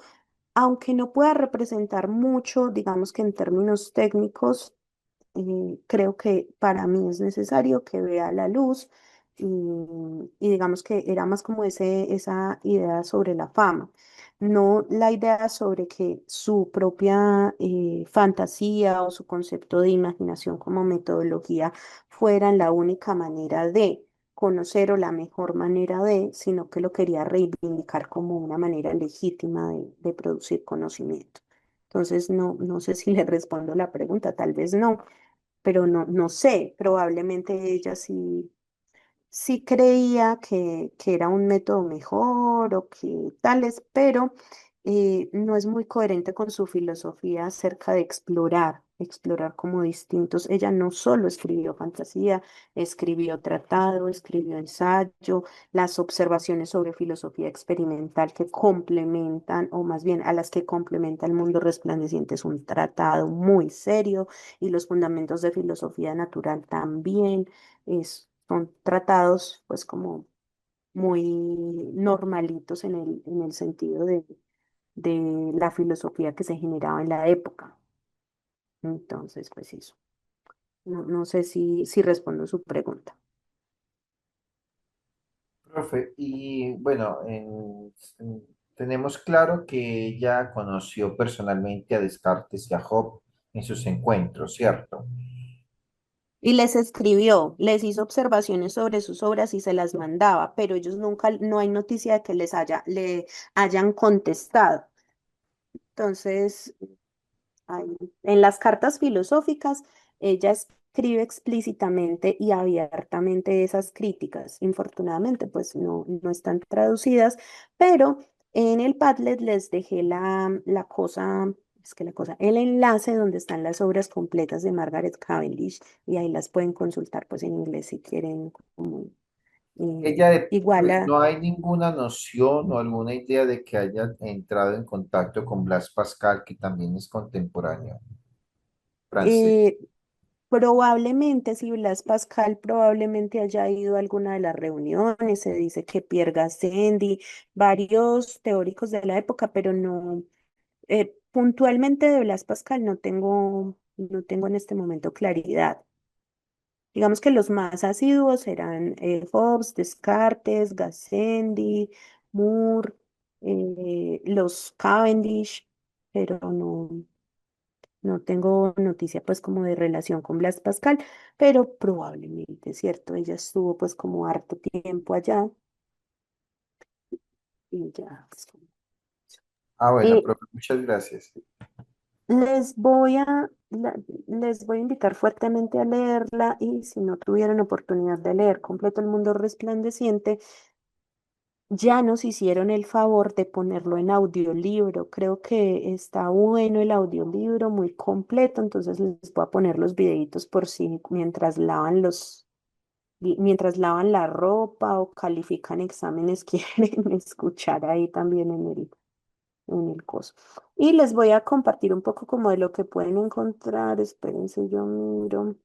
aunque no pueda representar mucho, digamos que en términos técnicos, creo que para mí es necesario que vea la luz y digamos que era más como esa idea sobre la fama, no la idea sobre que su propia fantasía o su concepto de imaginación como metodología fueran la única manera de conocer o la mejor manera de, sino que lo quería reivindicar como una manera legítima de producir conocimiento. Entonces, no sé si le respondo la pregunta, tal vez no, pero no sé, probablemente ella sí creía que era un método mejor o que tales, pero no es muy coherente con su filosofía acerca de explorar como distintos. Ella no solo escribió fantasía, escribió tratado, escribió ensayo, las observaciones sobre filosofía experimental que complementan, o más bien a las que complementa el mundo resplandeciente, es un tratado muy serio y los fundamentos de filosofía natural también son tratados pues como muy normalitos en el sentido de la filosofía que se generaba en la época. Entonces, pues eso. No sé si respondo su pregunta. Profe, y bueno, tenemos claro que ella conoció personalmente a Descartes y a Hobbes en sus encuentros, ¿cierto? Y les escribió, les hizo observaciones sobre sus obras y se las mandaba, pero ellos nunca, no hay noticia de que le hayan contestado. Entonces, en las cartas filosóficas, ella escribe explícitamente y abiertamente esas críticas. Infortunadamente, pues no están traducidas, pero en el Padlet les dejé la cosa, es que la cosa, el enlace donde están las obras completas de Margaret Cavendish y ahí las pueden consultar pues en inglés si quieren, como, Ella, igual pues, a... no hay ninguna noción o alguna idea de que haya entrado en contacto con Blas Pascal, que también es contemporáneo francés. eh, Probablemente, si Blas Pascal probablemente haya ido a alguna de las reuniones, se dice que Pierre Gassendi, varios teóricos de la época, pero no, puntualmente de Blas Pascal no tengo en este momento claridad. Digamos que los más asiduos eran Hobbes, Descartes, Gassendi, Moore, los Cavendish, pero no tengo noticia pues como de relación con Blas Pascal, pero probablemente, ¿cierto? Ella estuvo pues como harto tiempo allá y ya. Pues, Ah, bueno, eh, profe, muchas gracias. les voy a, les voy a invitar fuertemente a leerla y si no tuvieron oportunidad de leer completo El Mundo Resplandeciente, ya nos hicieron el favor de ponerlo en audiolibro. Creo que está bueno el audiolibro, muy completo, entonces les voy a poner los videitos por si mientras lavan la ropa o califican exámenes, quieren escuchar ahí también en el coso. Y les voy a compartir un poco como de lo que pueden encontrar. Espérense, yo miro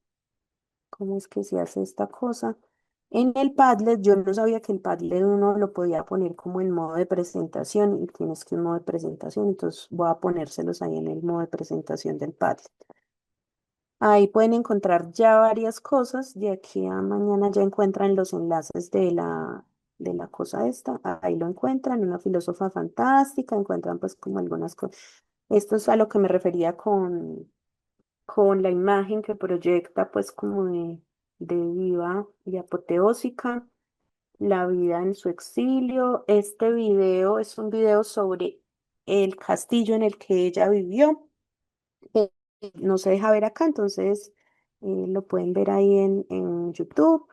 cómo es que se hace esta cosa. En el Padlet, yo no sabía que el Padlet uno lo podía poner como en modo de presentación y tienes que un modo de presentación, entonces voy a ponérselos ahí en el modo de presentación del Padlet. Ahí pueden encontrar ya varias cosas. De aquí a mañana ya encuentran los enlaces de la cosa esta. Ahí lo encuentran, una filósofa fantástica, encuentran pues como algunas cosas. Esto es a lo que me refería con la imagen que proyecta pues como de viva y apoteósica. la vida en su exilio. Este video es un video sobre el castillo en el que ella vivió. eh, no se deja ver acá, entonces lo pueden ver ahí en YouTube.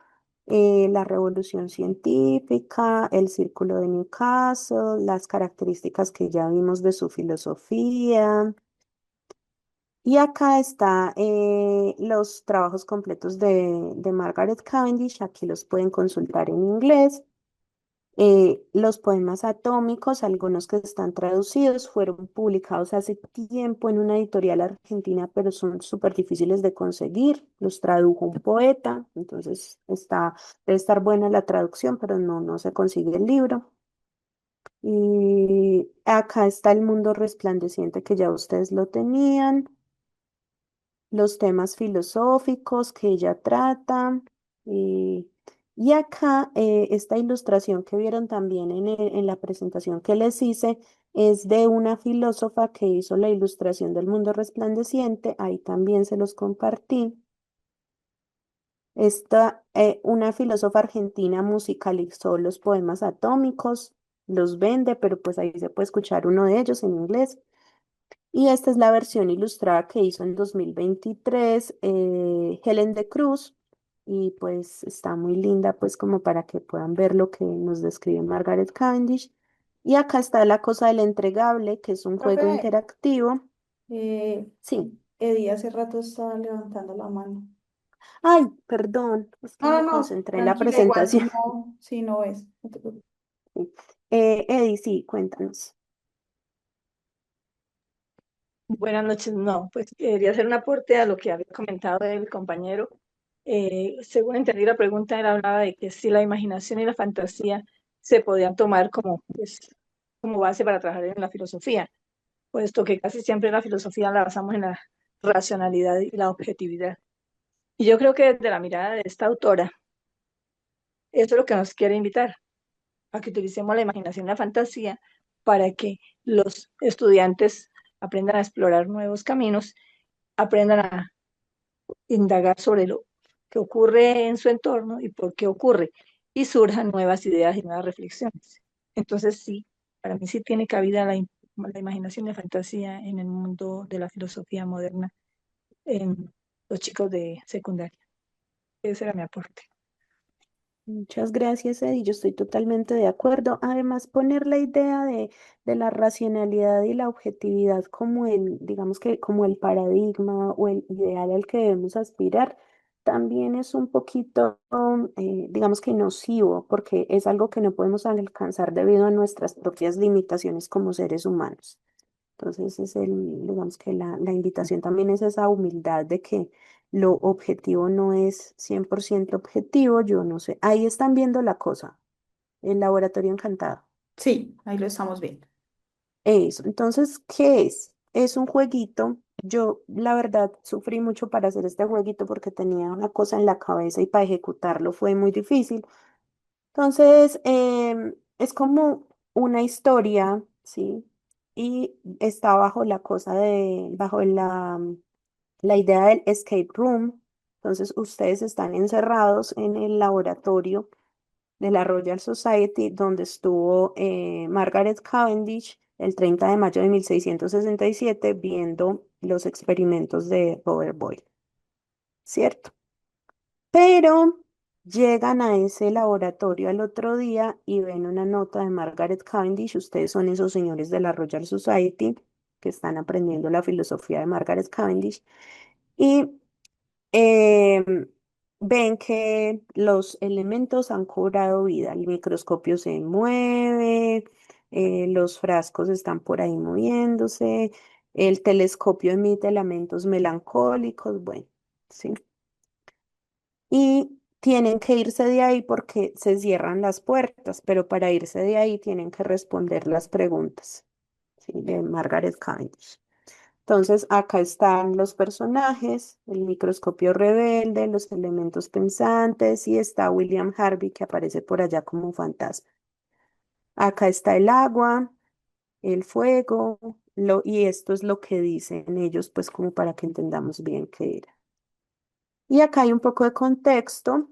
La revolución científica, el círculo de Newcastle, las características que ya vimos de su filosofía. Y acá está los trabajos completos de Margaret Cavendish, aquí los pueden consultar en inglés. Los poemas atómicos, algunos que están traducidos, fueron publicados hace tiempo en una editorial argentina, pero son súper difíciles de conseguir. Los tradujo un poeta, entonces debe estar buena la traducción, pero no se consigue el libro. Y acá está El mundo resplandeciente, que ya ustedes lo tenían, los temas filosóficos que ella trata. eh, y acá esta ilustración que vieron también en la presentación que les hice es de una filósofa que hizo la ilustración del mundo resplandeciente. Ahí también se los compartí. Una filósofa argentina musicalizó los poemas atómicos, los vende, pero pues ahí se puede escuchar uno de ellos en inglés. Y esta es la versión ilustrada que hizo en 2023 Helen de Cruz. Y pues está muy linda, pues como para que puedan ver lo que nos describe Margaret Cavendish. Y acá está la cosa del entregable, que es un juego Profe, interactivo. eh, Sí. Eddie hace rato estaba levantando la mano. Ay, perdón, es que me No, concentré en la tranquila, igual presentación. si no ves. No te preocupes. Sí. Eddie, sí, cuéntanos. Buenas noches. No, pues quería hacer un aporte a lo que había comentado el compañero. Según entendí la pregunta, él hablaba de que si la imaginación y la fantasía se podían tomar como, pues, como base para trabajar en la filosofía, puesto que casi siempre la filosofía la basamos en la racionalidad y la objetividad. Y yo creo que desde la mirada de esta autora, eso es lo que nos quiere invitar, a que utilicemos la imaginación y la fantasía para que los estudiantes aprendan a explorar nuevos caminos, aprendan a indagar sobre lo que ocurre en su entorno y por qué ocurre, y surjan nuevas ideas y nuevas reflexiones. Entonces sí, para mí sí tiene cabida la imaginación y la fantasía en el mundo de la filosofía moderna en los chicos de secundaria. Ese era mi aporte. Muchas gracias, Eddie. Yo estoy totalmente de acuerdo. Además, poner la idea de la racionalidad y la objetividad como digamos que como el paradigma o el ideal al que debemos aspirar, también es un poquito, digamos que nocivo, porque es algo que no podemos alcanzar debido a nuestras propias limitaciones como seres humanos. Entonces, digamos que la invitación también es esa humildad de que lo objetivo no es 100% objetivo, yo no sé. Ahí están viendo la cosa, el laboratorio encantado. Sí, ahí lo estamos viendo. Eso. Entonces, ¿qué es? Es un jueguito. Yo, la verdad, sufrí mucho para hacer este jueguito porque tenía una cosa en la cabeza y para ejecutarlo fue muy difícil. Entonces, es como una historia, ¿sí? Y está bajo la cosa bajo la idea del escape room. Entonces, ustedes están encerrados en el laboratorio de la Royal Society, donde estuvo Margaret Cavendish el 30 de mayo de 1667 viendo los experimentos de Robert Boyle, ¿cierto? Pero llegan a ese laboratorio al otro día y ven una nota de Margaret Cavendish. Ustedes son esos señores de la Royal Society que están aprendiendo la filosofía de Margaret Cavendish. Y em, ven que los elementos han cobrado vida. El microscopio se mueve, los frascos están por ahí moviéndose, el telescopio emite elementos melancólicos, bueno, ¿sí? Y tienen que irse de ahí porque se cierran las puertas, pero para irse de ahí tienen que responder las preguntas, ¿sí? De Margaret Cavendish. Entonces, acá están los personajes, el microscopio rebelde, los elementos pensantes y está William Harvey que aparece por allá como un fantasma. Acá está el agua, el fuego, y esto es lo que dicen ellos, pues como para que entendamos bien qué era. Y acá hay un poco de contexto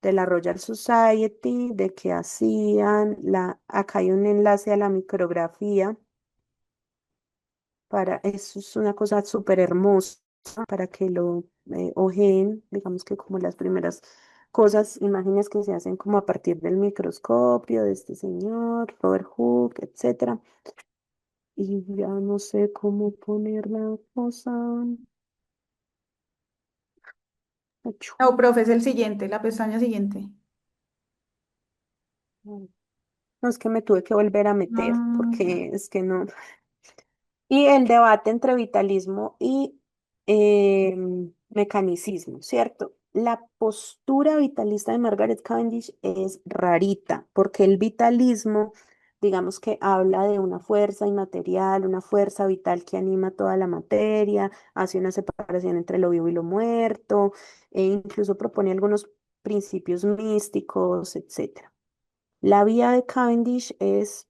de la Royal Society, de que hacían acá hay un enlace a la micrografía eso es una cosa súper hermosa para que lo ojeen, digamos que como las primeras cosas, imágenes que se hacen como a partir del microscopio de este señor, Robert Hooke, etcétera. Y ya no sé cómo poner la cosa. Achú. No, profe, es el siguiente, la pestaña siguiente. No, es que me tuve que volver a meter Ya. porque es que no. Y el debate entre vitalismo y mecanicismo, ¿cierto? La postura vitalista de Margaret Cavendish es rarita, porque el vitalismo, digamos que habla de una fuerza inmaterial, una fuerza vital que anima toda la materia, hace una separación entre lo vivo y lo muerto, e incluso propone algunos principios místicos, etc. La vía de Cavendish es,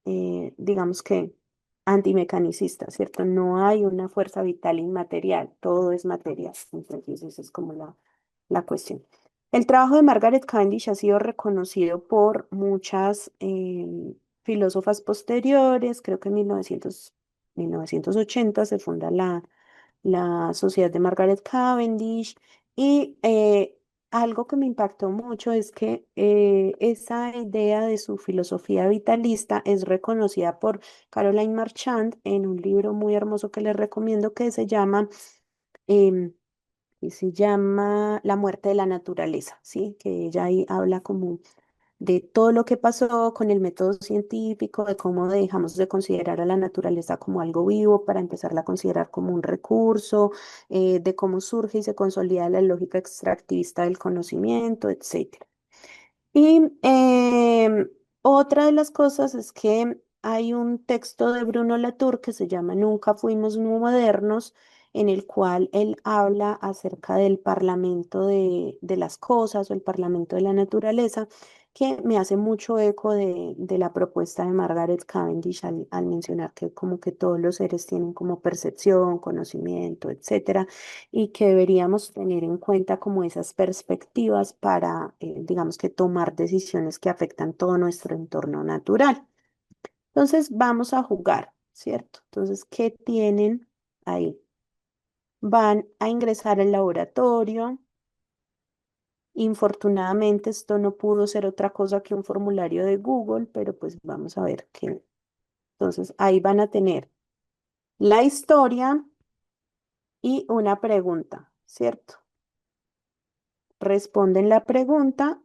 digamos que, antimecanicista, ¿cierto? No hay una fuerza vital inmaterial, todo es material. Entonces, esa es como la cuestión. El trabajo de Margaret Cavendish ha sido reconocido por muchas filósofas posteriores, creo que en 1980 se funda la Sociedad de Margaret Cavendish y algo que me impactó mucho es que esa idea de su filosofía vitalista es reconocida por Caroline Marchand en un libro muy hermoso que les recomiendo em, que se llama La muerte de la naturaleza, ¿sí? Que ella ahí habla como de todo lo que pasó con el método científico, de cómo dejamos de considerar a la naturaleza como algo vivo para empezarla a considerar como un recurso, de cómo surge y se consolida la lógica extractivista del conocimiento, etcétera. Y otra de las cosas es que hay un texto de Bruno Latour que se llama Nunca fuimos muy modernos, en el cual él habla acerca del parlamento de las cosas o el parlamento de la naturaleza, que me hace mucho eco de la propuesta de Margaret Cavendish al mencionar que como que todos los seres tienen como percepción, conocimiento, etcétera y que deberíamos tener en cuenta como esas perspectivas para, digamos que tomar decisiones que afectan todo nuestro entorno natural. Entonces, vamos a jugar, ¿cierto? Entonces, ¿qué tienen ahí? Van a ingresar al laboratorio. Infortunadamente, esto no pudo ser otra cosa que un formulario de Google, pero pues vamos a ver qué. Entonces, ahí van a tener la historia y una pregunta, ¿cierto? Responden la pregunta.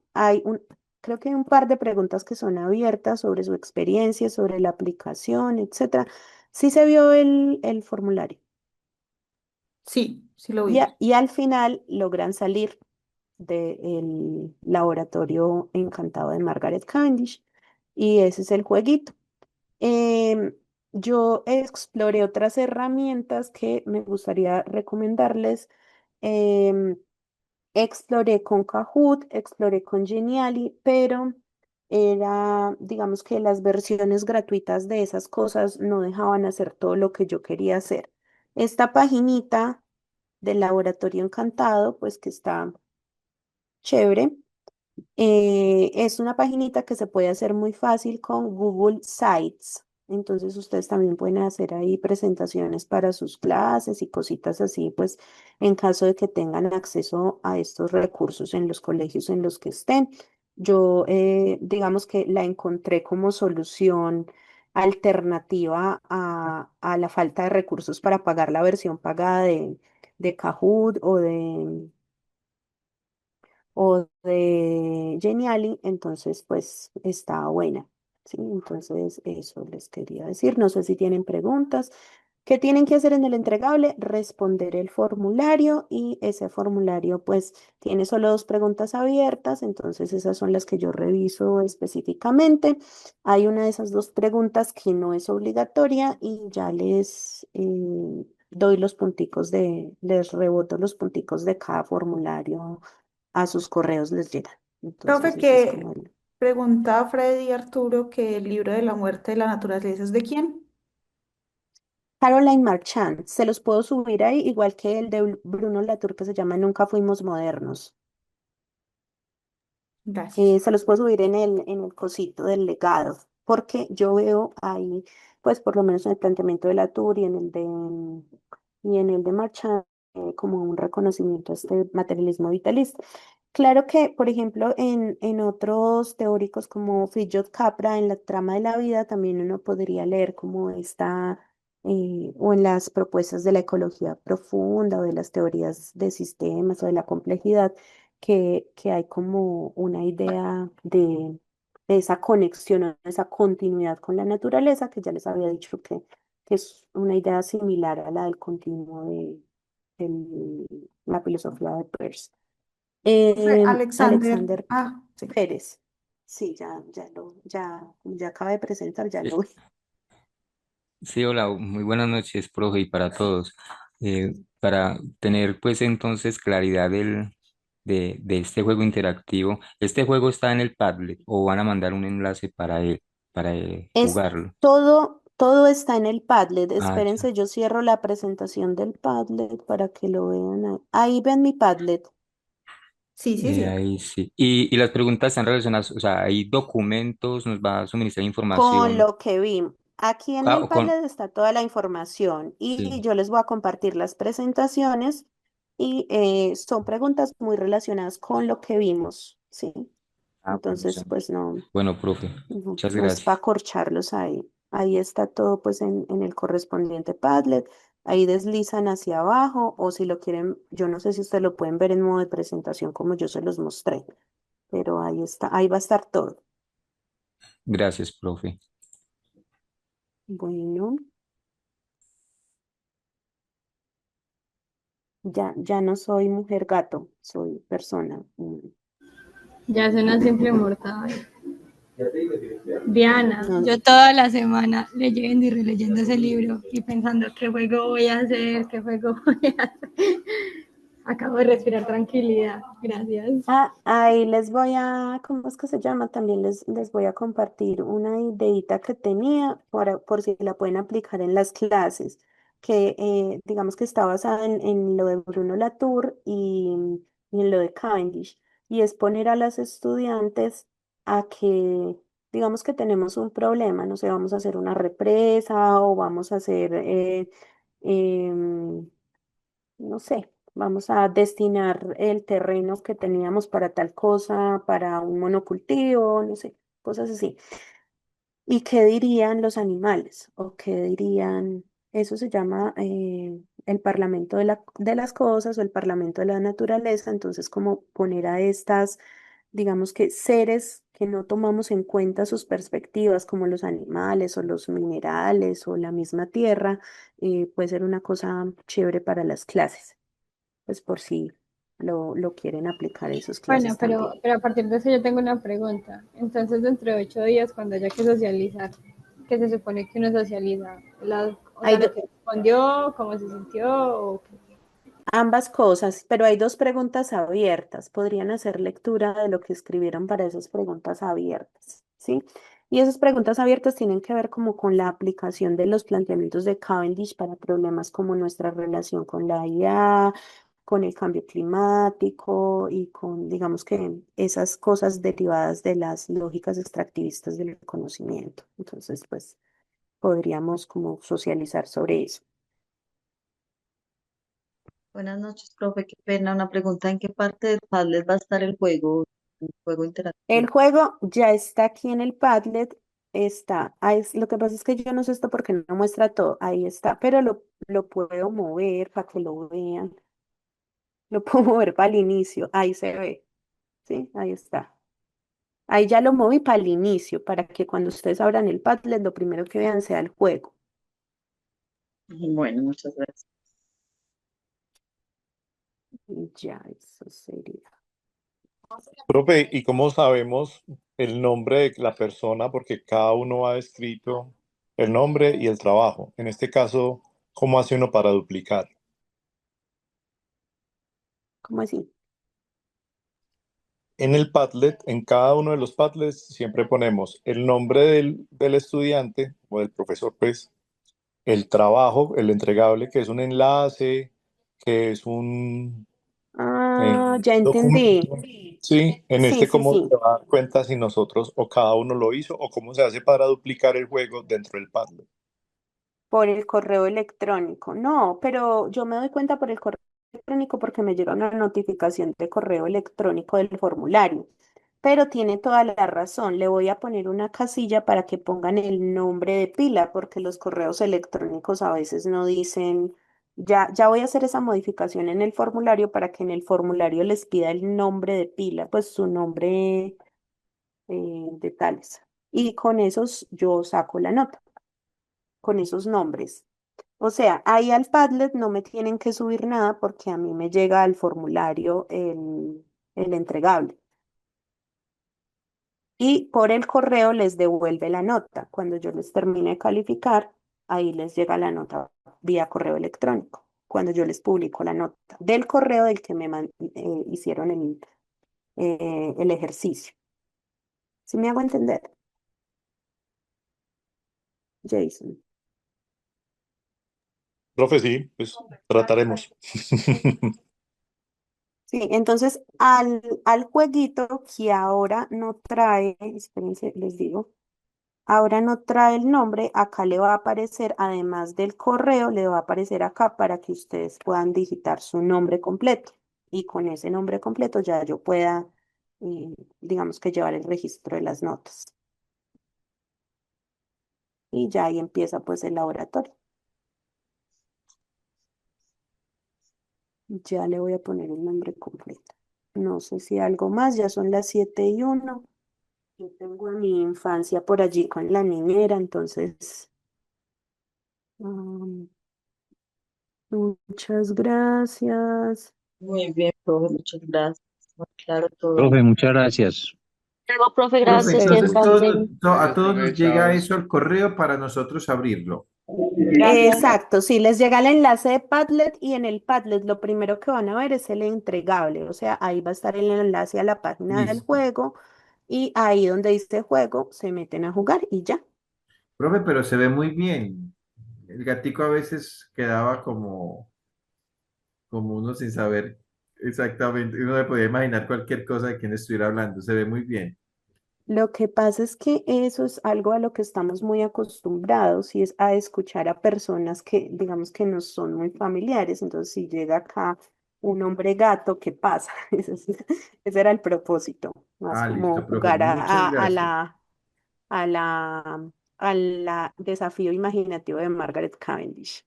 Creo que hay un par de preguntas que son abiertas sobre su experiencia, sobre la aplicación, etcétera. Sí se vio el formulario. Sí, sí lo vi. Y al final logran salir del laboratorio encantado de Margaret Cavendish. Y ese es el jueguito. Em, yo exploré otras herramientas que me gustaría recomendarles. Em, Exploré con Kahoot, exploré con Geniali, pero digamos que las versiones gratuitas de esas cosas no dejaban hacer todo lo que yo quería hacer. Esta paginita del Laboratorio Encantado, pues que está chévere, es una paginita que se puede hacer muy fácil con Google Sites. Entonces ustedes también pueden hacer ahí presentaciones para sus clases y cositas así, pues en caso de que tengan acceso a estos recursos en los colegios en los que estén. Yo digamos que la encontré como solución alternativa a la falta de recursos para pagar la versión pagada de Kahoot o de Geniali, entonces pues está buena. Sí, entonces eso les quería decir. No sé si tienen preguntas. ¿Qué tienen que hacer en el entregable? Responder el formulario y ese formulario pues tiene solo dos preguntas abiertas, entonces esas son las que yo reviso específicamente. Hay una de esas dos preguntas que no es obligatoria y ya les doy los punticos les reboto los punticos de cada formulario a sus correos les llegan. Profe, Entonces, ese es que como el... pregunta Freddy Arturo que el libro de la muerte de la naturaleza es de quién. Caroline Marchand, se los puedo subir ahí, igual que el de Bruno Latour que se llama Nunca fuimos modernos. Gracias. Se los puedo subir en el cosito del legado, porque yo veo ahí, pues por lo menos en el planteamiento de Latour y en el de Marchand, como un reconocimiento a este materialismo vitalista. Claro que, por ejemplo, en otros teóricos como Fritjof Capra, en la trama de la vida, también uno podría leer como esta, o en las propuestas de la ecología profunda o de las teorías de sistemas o de la complejidad que hay como una idea de esa conexión, o esa continuidad con la naturaleza, que ya les había dicho que es una idea similar a la del continuo de la filosofía de Peirce. Alexander, Alexander sí. Pérez. Sí, ya acabé de presentar, ya lo vi. Sí, hola, muy buenas noches, profe, y para todos. Para tener pues entonces claridad de este juego interactivo, ¿este juego está en el Padlet o van a mandar un enlace para Es jugarlo? todo está en el Padlet. Ah, ya. Espérense, yo cierro la presentación del Padlet para que lo vean. Ahí ven mi Padlet. Sí, sí, sí. Ahí sí. Y las preguntas están relacionadas, o sea, hay documentos, nos va a suministrar Con información lo que vi. Aquí en el o con, Padlet está toda la información y sí. yo les voy a compartir las presentaciones y son preguntas muy relacionadas con lo que vimos, ¿sí? Ah, bueno, Entonces, pues no, bueno, profe, no, muchas no es para gracias. corcharlos ahí. Ahí está todo pues en el correspondiente Padlet. Ahí deslizan hacia abajo o si lo quieren, yo no sé si ustedes lo pueden ver en modo de presentación como yo se los mostré, pero ahí está, ahí va a estar todo. Gracias, profe. Bueno, ya no soy mujer gato, soy persona. Ya es una simple mortal. Diana, No, yo toda la semana leyendo y releyendo ese libro y pensando qué juego voy a hacer, qué juego voy a hacer. Acabo de respirar tranquilidad. Gracias. ahí les voy a, ¿cómo es que se llama? También les voy a compartir una ideita que tenía por si la pueden aplicar en las clases, que digamos que está basada en lo de Bruno Latour y en lo de Cavendish, y es poner a las estudiantes a que, digamos que tenemos un problema, no sé, vamos a hacer una represa o vamos a hacer, em, no sé, vamos a destinar el terreno que teníamos para tal cosa, para un monocultivo, no sé, cosas así. ¿Y qué dirían los animales? ¿O qué dirían? Eso se llama el parlamento de las cosas o el parlamento de la naturaleza. Entonces, como poner a estas, digamos que seres que no tomamos en cuenta sus perspectivas, como los animales o los minerales o la misma tierra, puede ser una cosa chévere para las clases pues por si lo quieren aplicar en sus Bueno, clases también. pero a partir de eso yo tengo una pregunta. Entonces, dentro de 8 días, cuando haya que socializar, ¿qué se supone que uno socializa? O Hay sea, lo que respondió, cómo se sintió, o qué. ambas cosas, pero hay dos preguntas abiertas. Podrían hacer lectura de lo que escribieron para esas preguntas abiertas, ¿sí? Y esas preguntas abiertas tienen que ver como con la aplicación de los planteamientos de Cavendish para problemas como nuestra relación con la IA, con el cambio climático y con, digamos que esas cosas derivadas de las lógicas extractivistas del conocimiento. Entonces, pues podríamos como socializar sobre eso. Buenas noches, profe. Qué pena, una pregunta. ¿En qué parte del Padlet va a estar el juego El interactivo? juego ya está aquí en el Padlet, está, ahí lo que pasa es que yo no sé esto porque no muestra todo, ahí está, pero lo puedo mover para que lo vean, lo puedo mover para el inicio, ahí se ve, ¿sí? Ahí está. Ahí ya lo moví para el inicio, para que cuando ustedes abran el Padlet, lo primero que vean sea el juego. Bueno, muchas gracias. Y ya, eso sería. Profe, ¿y cómo sabemos el nombre de la persona? Porque cada uno ha escrito el nombre y el trabajo. En este caso, ¿cómo hace uno para duplicar? ¿Cómo así? En el Padlet, en cada uno de los Padlets, siempre ponemos el nombre del estudiante o del profesor, pues, el trabajo, el entregable, que es un enlace, que es un Ya entendí. documento. Sí, en Sí, este sí, cómo sí. se va a dar cuenta si nosotros o cada uno lo hizo o cómo se hace para duplicar el juego dentro del Padlet. Por el correo electrónico. No, pero yo me doy cuenta por el correo electrónico porque me llega una notificación de correo electrónico del formulario. Pero tiene toda la razón. Le voy a poner una casilla para que pongan el nombre de pila, porque los correos electrónicos a veces no dicen, ya voy a hacer esa modificación en el formulario para que en el formulario les pida el nombre de pila, pues su nombre de tales. Y con esos yo saco la nota, con esos nombres. O sea, ahí al Padlet no me tienen que subir nada porque a mí me llega al formulario el entregable. Y por el correo les devuelve la nota. Cuando yo les termine de calificar, ahí les llega la nota vía correo electrónico. Cuando yo les publico la nota del correo del que hicieron el ejercicio. ¿Sí me hago entender, Jason? Profe, sí, pues trataremos. Sí, entonces al jueguito que ahora no trae, espérense, les digo, ahora no trae el nombre, acá le va a aparecer, además del correo, le va a aparecer acá para que ustedes puedan digitar su nombre completo. Y con ese nombre completo ya yo pueda, digamos que llevar el registro de las notas. Y ya ahí empieza pues el laboratorio. Ya le voy a poner el nombre completo. No sé si algo más, ya son las 7:01. Yo tengo a mi infancia por allí con la niñera, entonces, um, muchas gracias. Muy bien, profe, muchas gracias. Muy claro todo. Profe, muchas gracias. Luego, profe, A Profe, gracias. Que entonces ustedes. pasen. a todos nos llega eso al correo para nosotros abrirlo. Gracias. Exacto, sí, les llega el enlace de Padlet y en el Padlet lo primero que van a ver es el entregable, o sea, ahí va a estar el enlace a la página del Listo. juego y ahí donde dice juego se meten a jugar y ya. Profe, pero se ve muy bien. El gatico a veces quedaba como uno sin saber exactamente. Uno le podía imaginar cualquier cosa de quien estuviera hablando. Se ve muy bien. Lo que pasa es que eso es algo a lo que estamos muy acostumbrados y es a escuchar a personas que, digamos, que no son muy familiares. Entonces, si llega acá un hombre gato, ¿qué pasa? Ese era el propósito, más Ah, como listo, profe. jugar Muchas gracias. a la desafío imaginativo de Margaret Cavendish.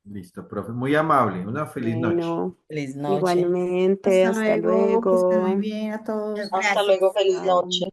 Listo, profe. Muy amable. Una feliz noche. Bueno, Feliz noche. igualmente, Hasta hasta luego, que estén muy luego. bien a todos. Hasta luego, feliz Chao. noche.